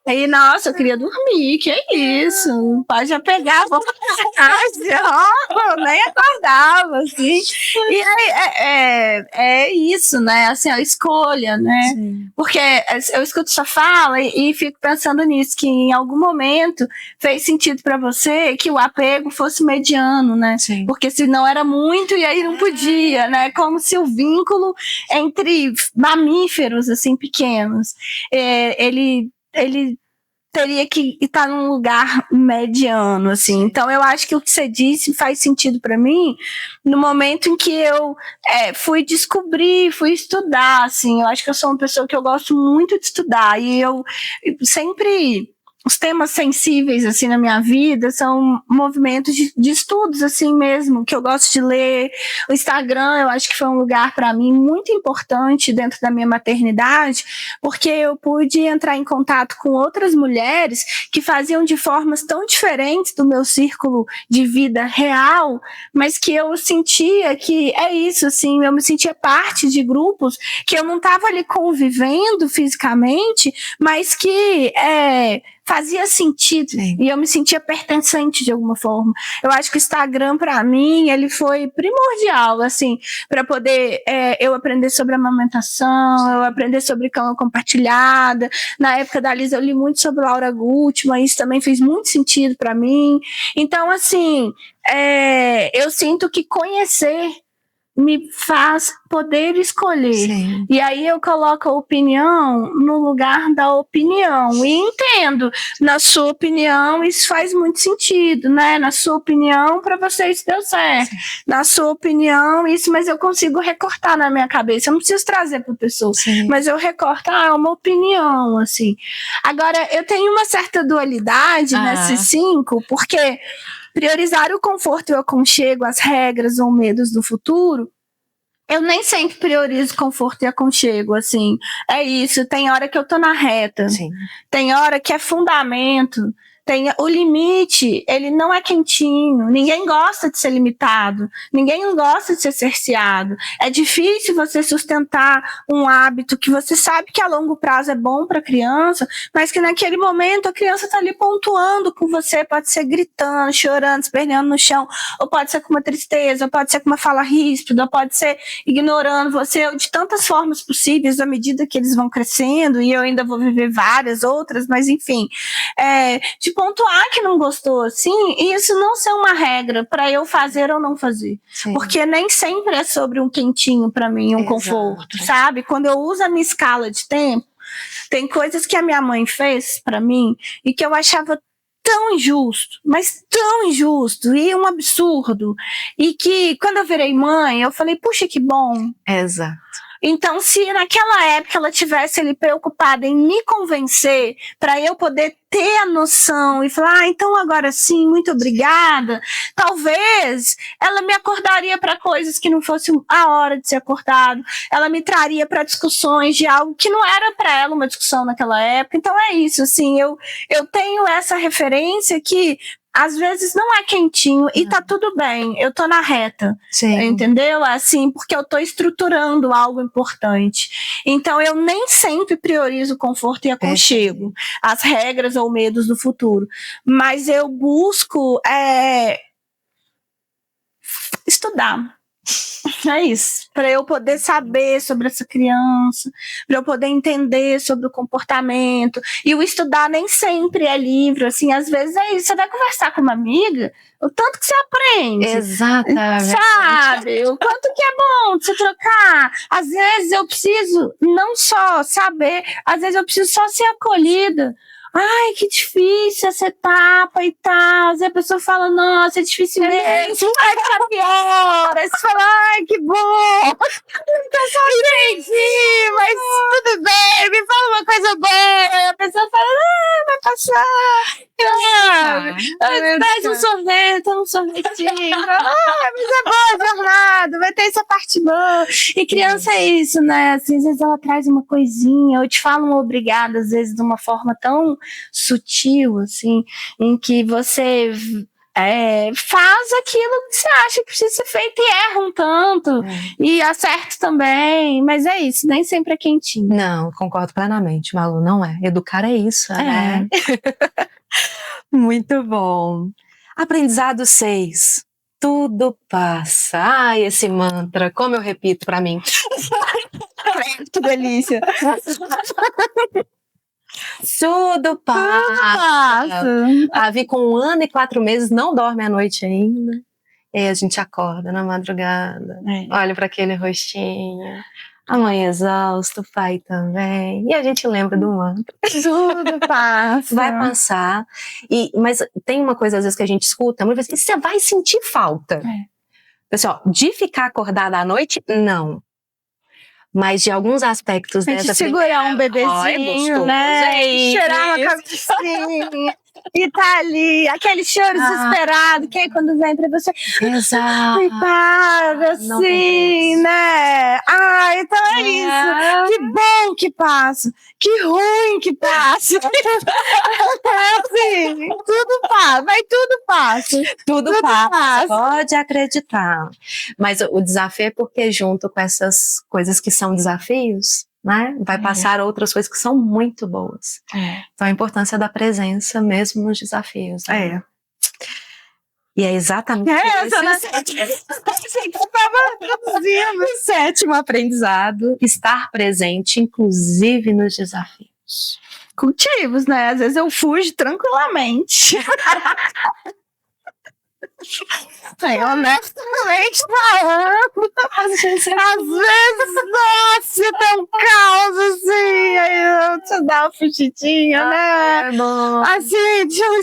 Aí, nossa, eu queria dormir, que é isso? O pai já pegava, nem acordava, assim. E aí, é isso, né? Assim, a escolha, né? Sim. Porque eu escuto sua fala e fico pensando nisso, que em algum momento fez sentido para você que o apego fosse mediano, né? Sim. Porque se não era muito e aí não podia, né? Como se o vínculo entre mamíferos, assim, pequenos, ele teria que estar num lugar mediano, assim. Então, eu acho que o que você disse faz sentido para mim no momento em que eu fui descobrir, fui estudar, assim. Eu acho que eu sou uma pessoa que eu gosto muito de estudar e eu sempre os temas sensíveis, assim, na minha vida são movimentos de estudos, assim mesmo, que eu gosto de ler. O Instagram, eu acho que foi um lugar, para mim, muito importante dentro da minha maternidade, porque eu pude entrar em contato com outras mulheres que faziam de formas tão diferentes do meu círculo de vida real, mas que eu sentia que é isso, assim, eu me sentia parte de grupos que eu não estava ali convivendo fisicamente, mas que fazia sentido. Sim. E eu me sentia pertencente de alguma forma. Eu acho que o Instagram, para mim, ele foi primordial, assim, para poder eu aprender sobre amamentação, eu aprender sobre cama compartilhada. Na época da Lisa, eu li muito sobre Laura Gutman, isso também fez muito sentido para mim. Então, assim, eu sinto que conhecer me faz poder escolher. Sim. E aí eu coloco a opinião no lugar da opinião. E entendo, na sua opinião, isso faz muito sentido, né? Na sua opinião, para você isso deu certo. Sim. Na sua opinião, isso, mas eu consigo recortar na minha cabeça. Eu não preciso trazer para a pessoa, sim, mas eu recorto, é uma opinião, assim. Agora, eu tenho uma certa dualidade nesses 5, porque priorizar o conforto e o aconchego, as regras ou medos do futuro, eu nem sempre priorizo conforto e aconchego, assim, é isso, tem hora que eu tô na reta, sim, tem hora que é fundamento, o limite, ele não é quentinho, ninguém gosta de ser limitado, ninguém gosta de ser cerceado, é difícil você sustentar um hábito que você sabe que a longo prazo é bom para a criança, mas que naquele momento a criança está ali pontuando com você, pode ser gritando, chorando, esperneando no chão, ou pode ser com uma tristeza, ou pode ser com uma fala ríspida, ou pode ser ignorando você de tantas formas possíveis à medida que eles vão crescendo, e eu ainda vou viver várias outras, mas enfim, de pontuar que não gostou, assim, e isso não ser uma regra para eu fazer ou não fazer. Sim. Porque nem sempre é sobre um quentinho para mim, um conforto, sabe? Quando eu uso a minha escala de tempo, tem coisas que a minha mãe fez para mim e que eu achava tão injusto, mas tão injusto e um absurdo, e que quando eu virei mãe, eu falei, puxa, que bom. Exato. Então, se naquela época ela tivesse ali preocupada em me convencer para eu poder ter a noção e falar, então agora sim, muito obrigada, talvez ela me acordaria para coisas que não fosse a hora de ser acordado, ela me traria para discussões de algo que não era para ela uma discussão naquela época. Então é isso, assim, eu tenho essa referência que às vezes não é quentinho e tá tudo bem, eu tô na reta, sim, entendeu? Assim, porque eu tô estruturando algo importante. Então eu nem sempre priorizo conforto e aconchego, as regras ou medos do futuro, mas eu busco estudar. É isso, para eu poder saber sobre essa criança, para eu poder entender sobre o comportamento. E o estudar nem sempre é livro, assim, às vezes é isso, você vai conversar com uma amiga, o tanto que você aprende. Exatamente. Sabe? O quanto que é bom de se trocar. Às vezes eu preciso não só saber, às vezes eu preciso só ser acolhida. Ai, que difícil essa etapa e tal. E a pessoa fala, nossa, é difícil mesmo. Ai, tá pior. Aí você fala, ai, que bom. Eu só entendi, mas tudo bem, me fala uma coisa boa. A pessoa fala, vai passar. Traz um sorvete, um sorvetinho. Mas é boa a jornada, vai ter essa parte boa. E criança é isso, né? Assim, às vezes ela traz uma coisinha, ou te fala um obrigado, às vezes de uma forma tão sutil, assim, em que você faz aquilo que você acha que precisa ser feito e erra um tanto, e acerta também, mas é isso, nem sempre é quentinho. Não, concordo plenamente, Malu, não é. Educar é isso, né? Muito bom. Aprendizado 6. Tudo passa. Ai, esse mantra, como eu repito pra mim. Que delícia. Tudo passa. A Vi com 1 ano e 4 meses não dorme à noite ainda. E aí a gente acorda na madrugada, olha para aquele rostinho. A mãe exausta, o pai também. E a gente lembra do mantra. Tudo passa. Vai passar. Mas tem uma coisa às vezes que a gente escuta, muitas vezes, você vai sentir falta. Pessoal, de ficar acordada à noite, não. mas de alguns aspectos A gente dessa segurar um bebezinho, gostoso, né? gente. Cheirar uma cabecinha. E tá ali, aquele choro desesperado, que aí quando vem pra você, Exato. ai, para, Não tem assim, né? Ah, então é isso. Que bom que passa, que ruim que passa. É assim, tudo passa, vai tudo passa. Tudo passa, pode acreditar. Mas o desafio é porque junto com essas coisas que são desafios, né, vai passar outras coisas que são muito boas. Então a importância da presença mesmo nos desafios. Né? E é exatamente o sétimo aprendizado, estar presente, inclusive nos desafios. Cultivos, né? Às vezes eu fujo tranquilamente. Honestamente falando, às vezes, nossa, tá um caos assim, aí eu te dá uma fugidinha, né? Assim, de um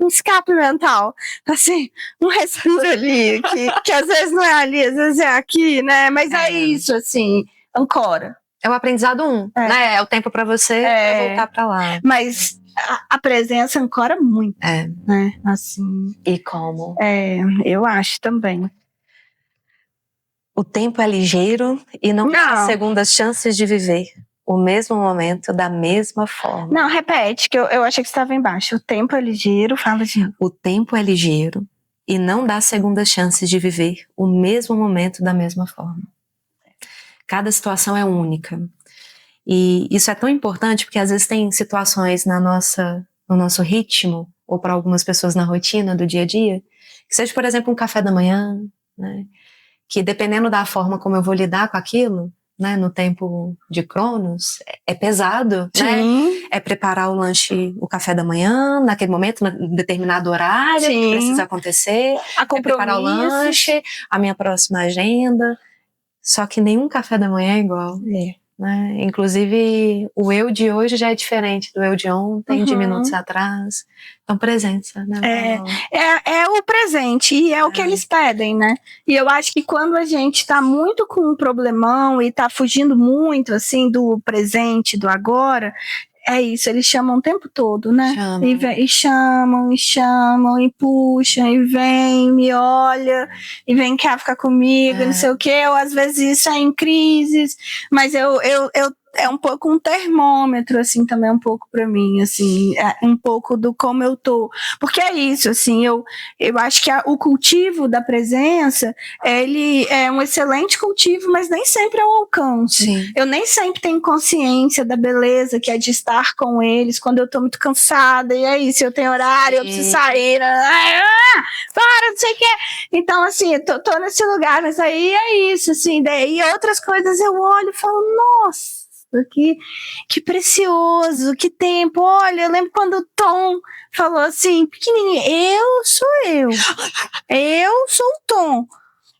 escape mental, assim, um respiro ali, que às vezes não é ali, às vezes é aqui, né? Mas é isso, assim, ancora. É o aprendizado 1, né? É o tempo pra você voltar pra lá. Mas a presença ancora muito, né? Assim. E como? Eu acho também. O tempo é ligeiro e não dá segundas chances de viver o mesmo momento da mesma forma. Não, repete, que eu achei que estava embaixo. O tempo é ligeiro, fala de novo. O tempo é ligeiro e não dá segundas chances de viver o mesmo momento da mesma forma. Cada situação é única. E isso é tão importante porque às vezes tem situações no nosso ritmo, ou para algumas pessoas na rotina do dia a dia, que seja, por exemplo, um café da manhã, né? Que dependendo da forma como eu vou lidar com aquilo, né, no tempo de Cronos, é pesado, né? É preparar o lanche, o café da manhã, naquele momento, em determinado horário, que precisa acontecer. É preparar o lanche, a minha próxima agenda. Só que nenhum café da manhã é igual. Né? Inclusive, o eu de hoje já é diferente do eu de ontem, de minutos atrás. Então, presença, né? É o presente, e é o que eles pedem, né? E eu acho que quando a gente tá muito com um problemão e tá fugindo muito, assim, do presente, do agora, é isso, eles chamam o tempo todo, né? E chamam, e puxam, e vem, me olha, e vem cá ficar comigo, não sei o quê. Ou às vezes isso é em crises, mas eu é um pouco um termômetro, assim, também um pouco para mim, assim, um pouco do como eu tô. Porque é isso, assim, eu acho que o cultivo da presença, ele é um excelente cultivo, mas nem sempre eu alcanço. Eu nem sempre tenho consciência da beleza que é de estar com eles quando eu tô muito cansada, e é isso, eu tenho horário, eu preciso sair, para, não sei o que. Então, assim, eu tô nesse lugar, mas aí é isso, assim, daí outras coisas eu olho e falo, nossa, que precioso, que tempo. Olha, eu lembro quando o Tom falou assim, pequenininho, eu sou o Tom,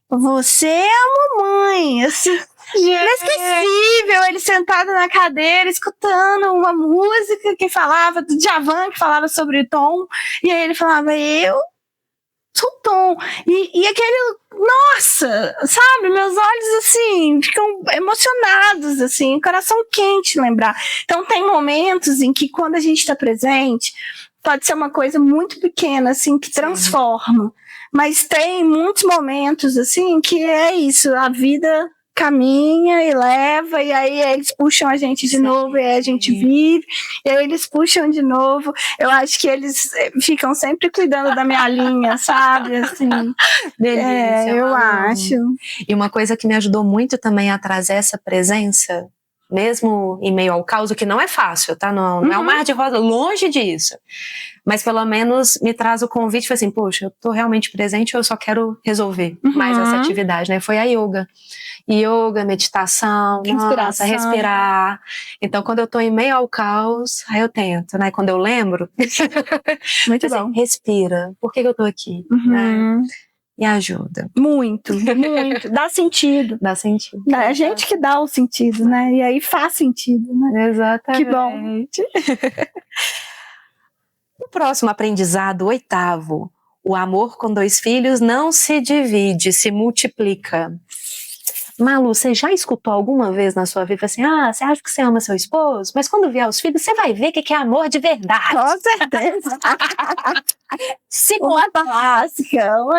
você é a mamãe, assim, inesquecível, ele sentado na cadeira, escutando uma música que falava do Djavan, que falava sobre o Tom, e aí ele falava, eu sou o Tom, e aquele, nossa, sabe, meus olhos assim, ficam emocionados, assim, coração quente lembrar. Então tem momentos em que quando a gente está presente, pode ser uma coisa muito pequena, assim, que transforma, mas tem muitos momentos, assim, que é isso, a vida caminha e leva, e aí eles puxam a gente de novo, e aí a gente vive, e aí eles puxam de novo. Eu acho que eles ficam sempre cuidando da minha linha, sabe? Assim, delícia, eu acho. E uma coisa que me ajudou muito também a trazer essa presença, mesmo em meio ao caos, o que não é fácil, tá? Não é um mar de rosa, longe disso. Mas pelo menos me traz o convite, foi assim, poxa, eu tô realmente presente ou eu só quero resolver mais essa atividade, né? Foi a yoga. Yoga, meditação, respirar. Então, quando eu tô em meio ao caos, aí eu tento, né? Quando eu lembro, muito assim, bom. Respira. Por que eu tô aqui? Né? E ajuda. Muito. Dá sentido. Dá sentido. É a gente que dá o sentido, né? E aí faz sentido, né? Exatamente. Que bom. O próximo aprendizado, 8º. O amor com 2 filhos não se divide, se multiplica. Malu, você já escutou alguma vez na sua vida assim, você acha que você ama seu esposo, mas quando vier os filhos, você vai ver o que é amor de verdade. Com certeza. Uma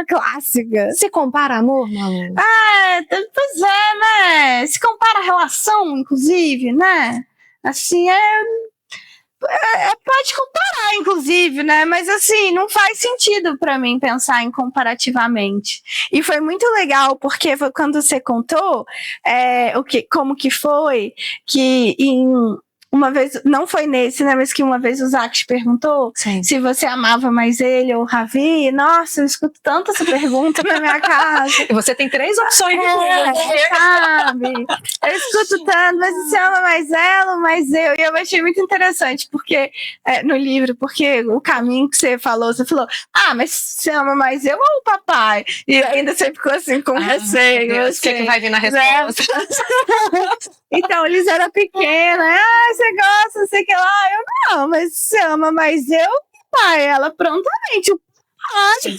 clássica. Se compara amor, Malu? Pois é, né? Se compara a relação, inclusive, né? Assim, pode comparar, inclusive, né? Mas assim, não faz sentido para mim pensar em comparativamente. E foi muito legal, porque foi quando você contou como que foi, que uma vez, não foi nesse, né? Mas que uma vez o Zac te perguntou se você amava mais ele ou o Ravi. Nossa, eu escuto tanto essa pergunta na minha casa. E você tem 3 opções de sabe? Eu escuto tanto, mas você ama mais ela ou mais eu? E eu achei muito interessante, porque no livro, porque o caminho que você falou, mas você ama mais eu ou o papai? E ainda você ficou assim com receio. O que vai vir na resposta? Então, eles eram pequenos, você gosta, não sei o que lá. Eu não, mas você ama mais eu ou o papai? Ela prontamente, o papai.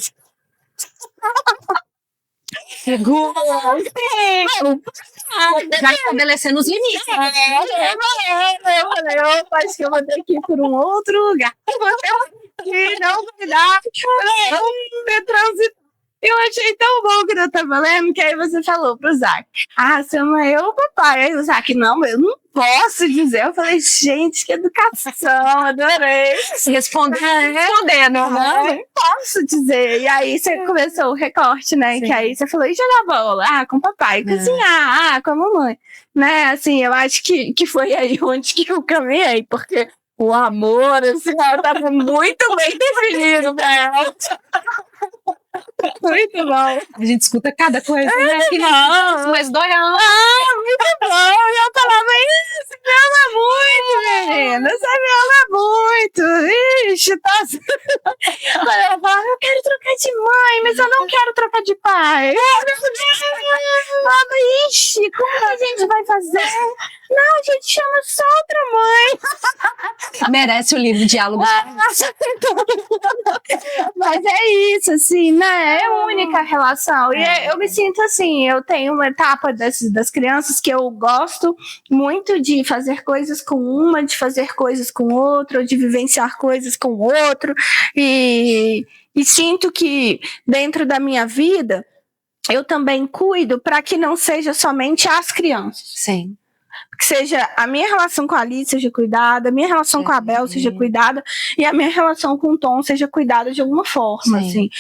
Segura. Já estabelecendo os limites. Eu falei, opa, acho que eu vou ter que ir por um outro lugar. Não vai dar. Eu achei tão bom que eu tava lendo, que aí você falou pro Zac, você ama eu ou papai? Aí o Zac, não, eu não posso dizer. Eu falei, gente, que educação, adorei. Respondendo, não posso dizer. E aí você começou o recorte, né? Sim. Que aí você falou, e jogar bola? Com o papai. Cozinhar? Com a mamãe. Né? Assim, eu acho que foi aí onde que eu caminhei, porque o amor, assim, tava muito bem definido pra ela. Muito bom. A gente escuta cada coisa, né? Mas dói a alma. Muito bom. E eu falava, você me ama muito, menina. Você me ama muito. Ixi, tá. Eu falava, eu quero trocar de mãe, mas eu não quero trocar de pai. Ixi, como que a gente vai fazer? Não, a gente chama só outra mãe. Merece o livro Diálogo. Mas é isso, assim, né? É única a relação. E eu me sinto assim, eu tenho uma etapa das crianças que eu gosto muito de fazer coisas com uma, de fazer coisas com outra, de vivenciar coisas com outro. E sinto que dentro da minha vida, eu também cuido para que não seja somente as crianças. Sim. Que seja a minha relação com a Alice seja cuidada, a minha relação com a Bel seja cuidada e a minha relação com o Tom seja cuidada de alguma forma, assim.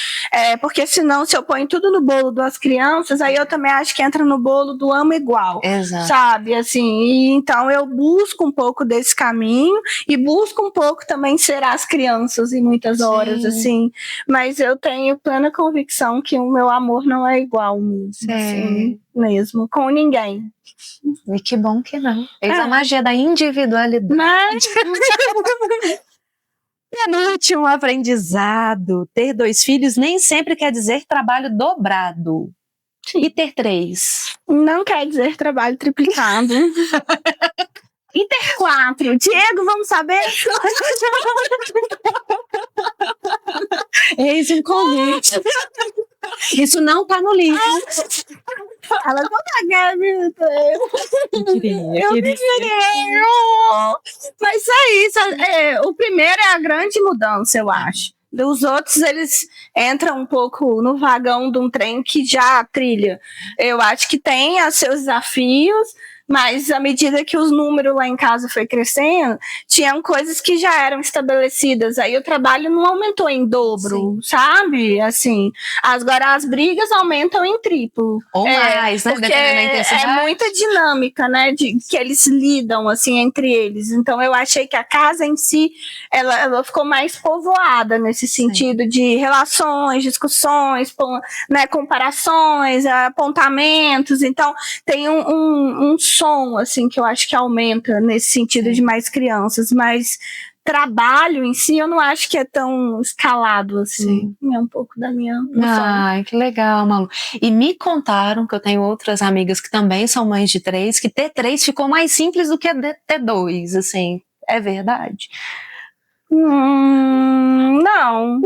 Porque senão, se eu ponho tudo no bolo das crianças, aí eu também acho que entra no bolo do amo igual. Exato. Sabe, assim, e então eu busco um pouco desse caminho e busco um pouco também ser as crianças em muitas horas, assim, mas eu tenho plena convicção que o meu amor não é igual mesmo, assim, mesmo, com ninguém. E que bom que não. Eis a magia da individualidade. Penúltimo aprendizado. Ter 2 filhos nem sempre quer dizer trabalho dobrado. E ter 3? Não quer dizer trabalho triplicado. E ter 4? Diego, vamos saber? Eis um convite. Isso não tá no livro. Ela não tá grávida. Eu queria. Mas é isso. O primeiro é a grande mudança, eu acho. Os outros, eles entram um pouco no vagão de um trem que já trilha. Eu acho que tem os seus desafios, mas à medida que os números lá em casa foi crescendo, tinham coisas que já eram estabelecidas. Aí o trabalho não aumentou em dobro, sabe? Assim, agora as brigas aumentam em triplo. Ou mais, né? Porque é muita dinâmica, né? Que eles lidam, assim, entre eles. Então, eu achei que a casa em si, ela ficou mais povoada nesse sentido de relações, discussões, né, comparações, apontamentos. Então, tem um som, assim, que eu acho que aumenta nesse sentido de mais crianças, mas trabalho em si eu não acho que é tão escalado assim. É um pouco da minha noção. Ai, que legal, Malu. E me contaram, que eu tenho outras amigas que também são mães de 3, que ter 3 ficou mais simples do que ter 2, assim. É verdade? Não.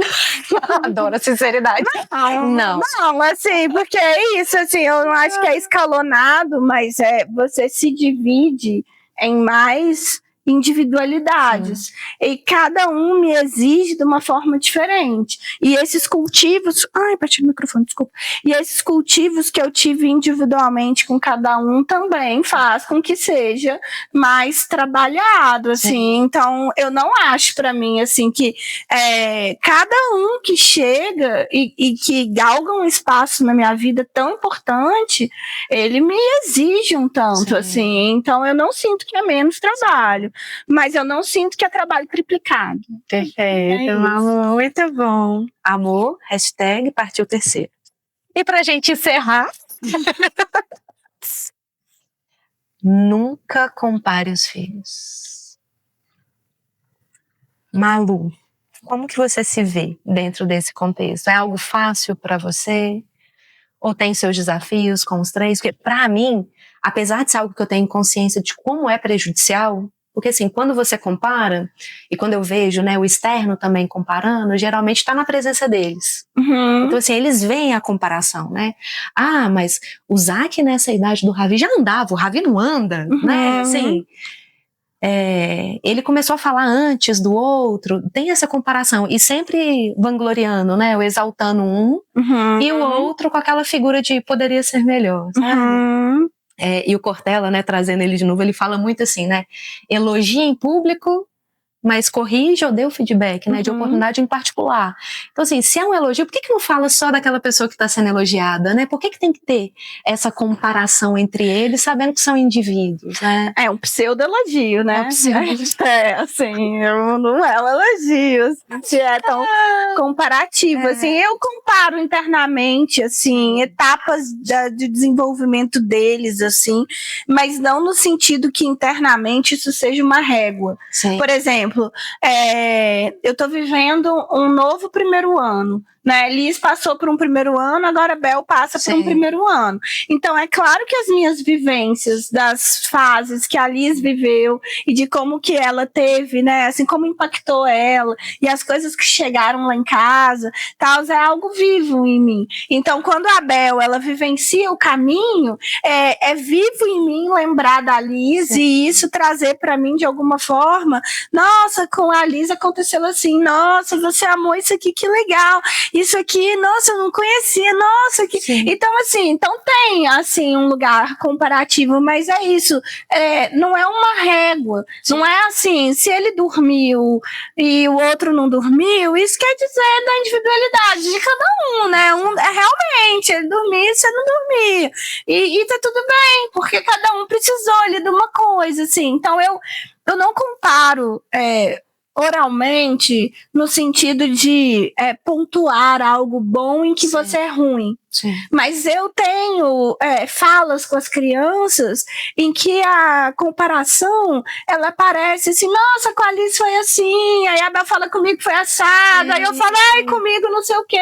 Adoro a sinceridade. Não. Não, assim, porque é isso, assim, eu não acho que é escalonado, mas você se divide em mais individualidades. Sim. E cada um me exige de uma forma diferente. E esses cultivos... Ai, bati no microfone, desculpa. E esses cultivos que eu tive individualmente com cada um também faz com que seja mais trabalhado, assim. Sim. Então, eu não acho para mim, assim, que cada um que chega e que galga um espaço na minha vida tão importante, ele me exige um tanto, sim, assim. Então, eu não sinto que é menos trabalho. Mas eu não sinto que é trabalho triplicado. Perfeito, amor, muito bom. Amor, hashtag partiu terceiro. E pra gente encerrar... Nunca compare os filhos. Malu, como que você se vê dentro desse contexto? É algo fácil para você? Ou tem seus desafios com os três? Porque para mim, apesar de ser algo que eu tenho consciência de como é prejudicial... Porque assim, quando você compara, e quando eu vejo, né, o externo também comparando, geralmente está na presença deles. Uhum. Então assim, eles veem a comparação, né? Ah, mas o Zac nessa idade do Ravi já andava, o Ravi não anda, uhum, né? Assim, ele começou a falar antes do outro, tem essa comparação, e sempre vangloriando, né, ou exaltando um, uhum, e o outro com aquela figura de poderia ser melhor, sabe? Uhum. E o Cortella, né, trazendo ele de novo, ele fala muito assim, né, elogia em público, mas corrige ou dê o feedback, né, de oportunidade em particular. Então assim, se é um elogio, por que não fala só daquela pessoa que está sendo elogiada, né? Por que tem que ter essa comparação entre eles, sabendo que são indivíduos, né? É um pseudo-elogio, né? É um pseudo-elogio. Assim, não é um elogio, se é tão comparativo, assim, eu comparo internamente, assim, etapas de desenvolvimento deles, assim, mas não no sentido que internamente isso seja uma régua. Sim. Por exemplo, eu tô vivendo um novo primeiro ano, né? Liz passou por um primeiro ano, agora Bel passa por um primeiro ano. Então, é claro que as minhas vivências das fases que a Liz viveu e de como que ela teve, né? Assim, como impactou ela e as coisas que chegaram lá em casa, tal, é algo vivo em mim. Então, quando a Bel, ela vivencia o caminho, é vivo em mim lembrar da Liz e isso trazer para mim de alguma forma, nossa, com a Liz aconteceu assim, nossa, você amou isso aqui, que legal. Isso aqui, nossa, eu não conhecia, nossa, que... Então, assim, tem, assim, um lugar comparativo, mas é isso, não é uma régua, não é assim, se ele dormiu e o outro não dormiu, isso quer dizer da individualidade de cada um, né, realmente, ele dormia e você não dormia, e tá tudo bem, porque cada um precisou ali de uma coisa, assim, então eu não comparo, oralmente, no sentido de pontuar algo bom em que você é ruim. Sim. Mas eu tenho falas com as crianças em que a comparação, ela parece assim, nossa, com a Alice foi assim, aí a Bel fala comigo que foi assado, aí eu falo, ai, comigo não sei o quê.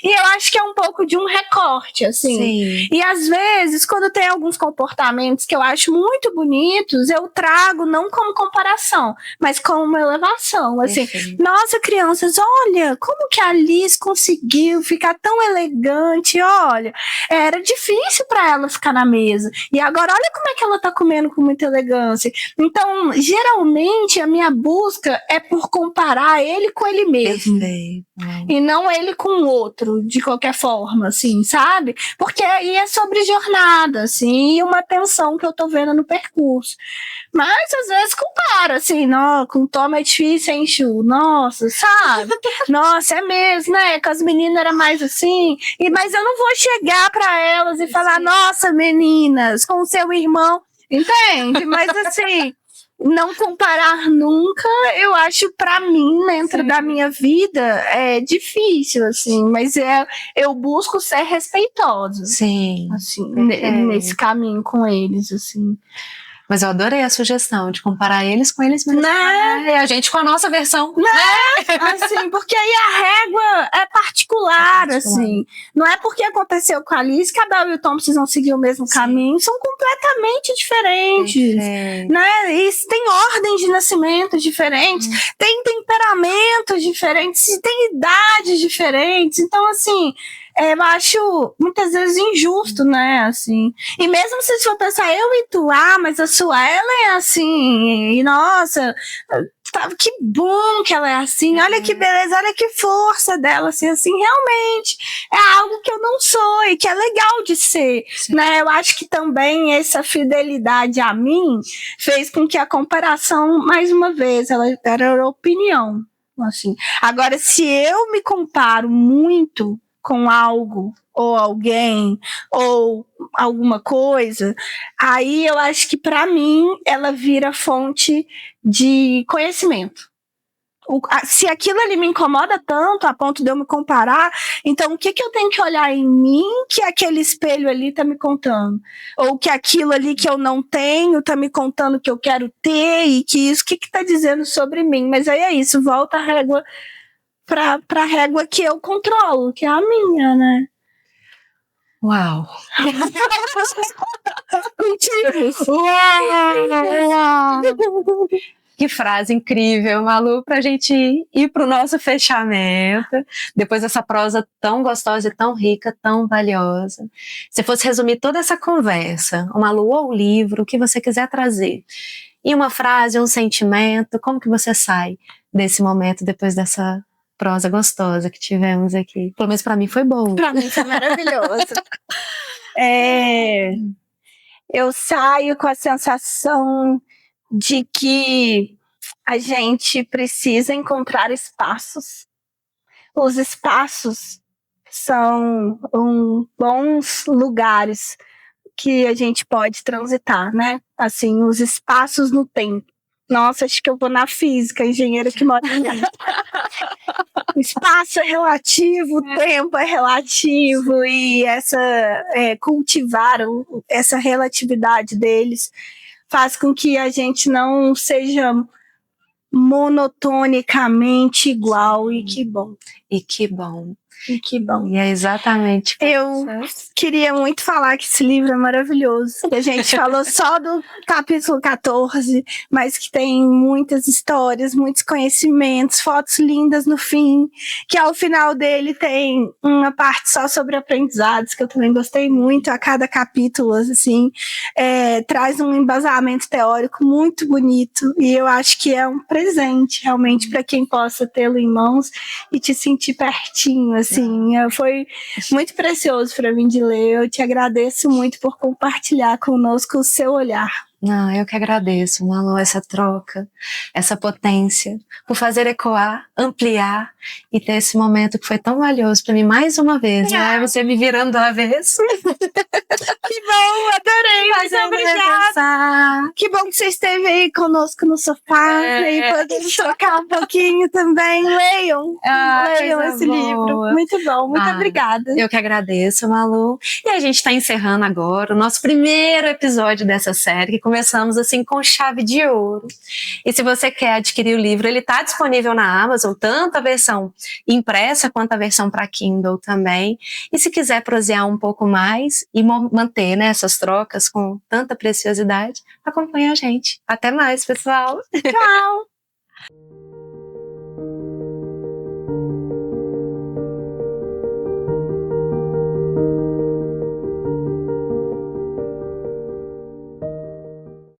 E eu acho que é um pouco de um recorte, assim. Sim. E às vezes, quando tem alguns comportamentos que eu acho muito bonitos, eu trago não como comparação, mas como uma elevação, assim. Nossa, crianças, olha, como que a Alice conseguiu ficar tão elegante, olha, era difícil para ela ficar na mesa. E agora, olha como é que ela tá comendo com muita elegância. Então, geralmente, a minha busca é por comparar ele com ele mesmo. Perfeito. E não ele com o outro, de qualquer forma, assim, sabe? Porque aí é sobre jornada, assim, e uma tensão que eu tô vendo no percurso. Mas, às vezes, compara, assim, com Tom é difícil, hein, Chu? Nossa, sabe? Nossa, é mesmo, né? Com as meninas era mais assim. Mas eu não vou chegar para elas e falar, nossa, meninas, com o seu irmão, entende? Mas, assim, não comparar nunca, eu acho, para mim, dentro da minha vida, é difícil, assim, mas eu busco ser respeitosa. Sim. Assim, nesse caminho com eles, assim. Mas eu adorei a sugestão de comparar eles com eles mesmos. Né? E a gente com a nossa versão. Assim, porque aí a régua é particular, assim. Não é porque aconteceu com a Alice que a Belle e o Tom precisam seguir o mesmo caminho, são completamente diferentes. Né? E tem ordens de nascimento diferentes, tem temperamentos diferentes, tem idades diferentes. Então, assim, eu acho muitas vezes injusto, né, assim. E mesmo se for pensar, eu e tu, mas a sua, ela é assim, e nossa, que bom que ela é assim, olha que beleza, olha que força dela ser assim, realmente é algo que eu não sou e que é legal de ser, né? Eu acho que também essa fidelidade a mim fez com que a comparação, mais uma vez, ela era opinião, assim. Agora, se eu me comparo muito com algo, ou alguém, ou alguma coisa, aí eu acho que para mim ela vira fonte de conhecimento. Se aquilo ali me incomoda tanto a ponto de eu me comparar, então o que eu tenho que olhar em mim que aquele espelho ali está me contando? Ou que aquilo ali que eu não tenho está me contando que eu quero ter, e que isso, o que está dizendo sobre mim? Mas aí é isso, volta a régua pra régua que eu controlo, que é a minha, né? Uau! Que frase incrível, Malu, pra gente ir pro nosso fechamento, depois dessa prosa tão gostosa e tão rica, tão valiosa. Se fosse resumir toda essa conversa, o Malu ou o livro, o que você quiser trazer, e uma frase, um sentimento, como que você sai desse momento depois dessa prosa gostosa que tivemos aqui? Pelo menos pra mim foi bom. Pra mim foi maravilhoso. Eu saio com a sensação de que a gente precisa encontrar espaços. Os espaços são bons lugares que a gente pode transitar, né? Assim, os espaços no tempo. Nossa, acho que eu vou na física, engenheiro que mora em mim. O espaço é relativo, o tempo é relativo, e cultivar essa relatividade deles faz com que a gente não seja monotonicamente igual, e que bom. E que bom. E que bom. E é exatamente. Eu queria muito falar que esse livro é maravilhoso. A gente falou só do capítulo 14, mas que tem muitas histórias, muitos conhecimentos, fotos lindas no fim, que ao final dele tem uma parte só sobre aprendizados, que eu também gostei muito. A cada capítulo, assim, traz um embasamento teórico muito bonito, e eu acho que é um presente realmente para quem possa tê-lo em mãos e te sentir pertinho, assim. Foi muito precioso para mim de ler. Eu te agradeço muito por compartilhar conosco o seu olhar. Não, eu que agradeço, Malu, essa troca, essa potência, por fazer ecoar, ampliar e ter esse momento que foi tão valioso para mim mais uma vez, né? Você me virando do avesso. Que bom, adorei, muito obrigada. Que bom que você esteve aí conosco no sofá e podemos trocar um pouquinho também. Leiam esse livro. Muito bom, muito obrigada. Eu que agradeço, Malu. E a gente está encerrando agora o nosso primeiro episódio dessa série, que começamos assim com chave de ouro. E se você quer adquirir o livro, ele está disponível na Amazon, tanto a versão impressa quanto a versão para Kindle também. E se quiser prosear um pouco mais e manter, né, essas trocas com tanta preciosidade, acompanhe a gente. Até mais, pessoal. Tchau!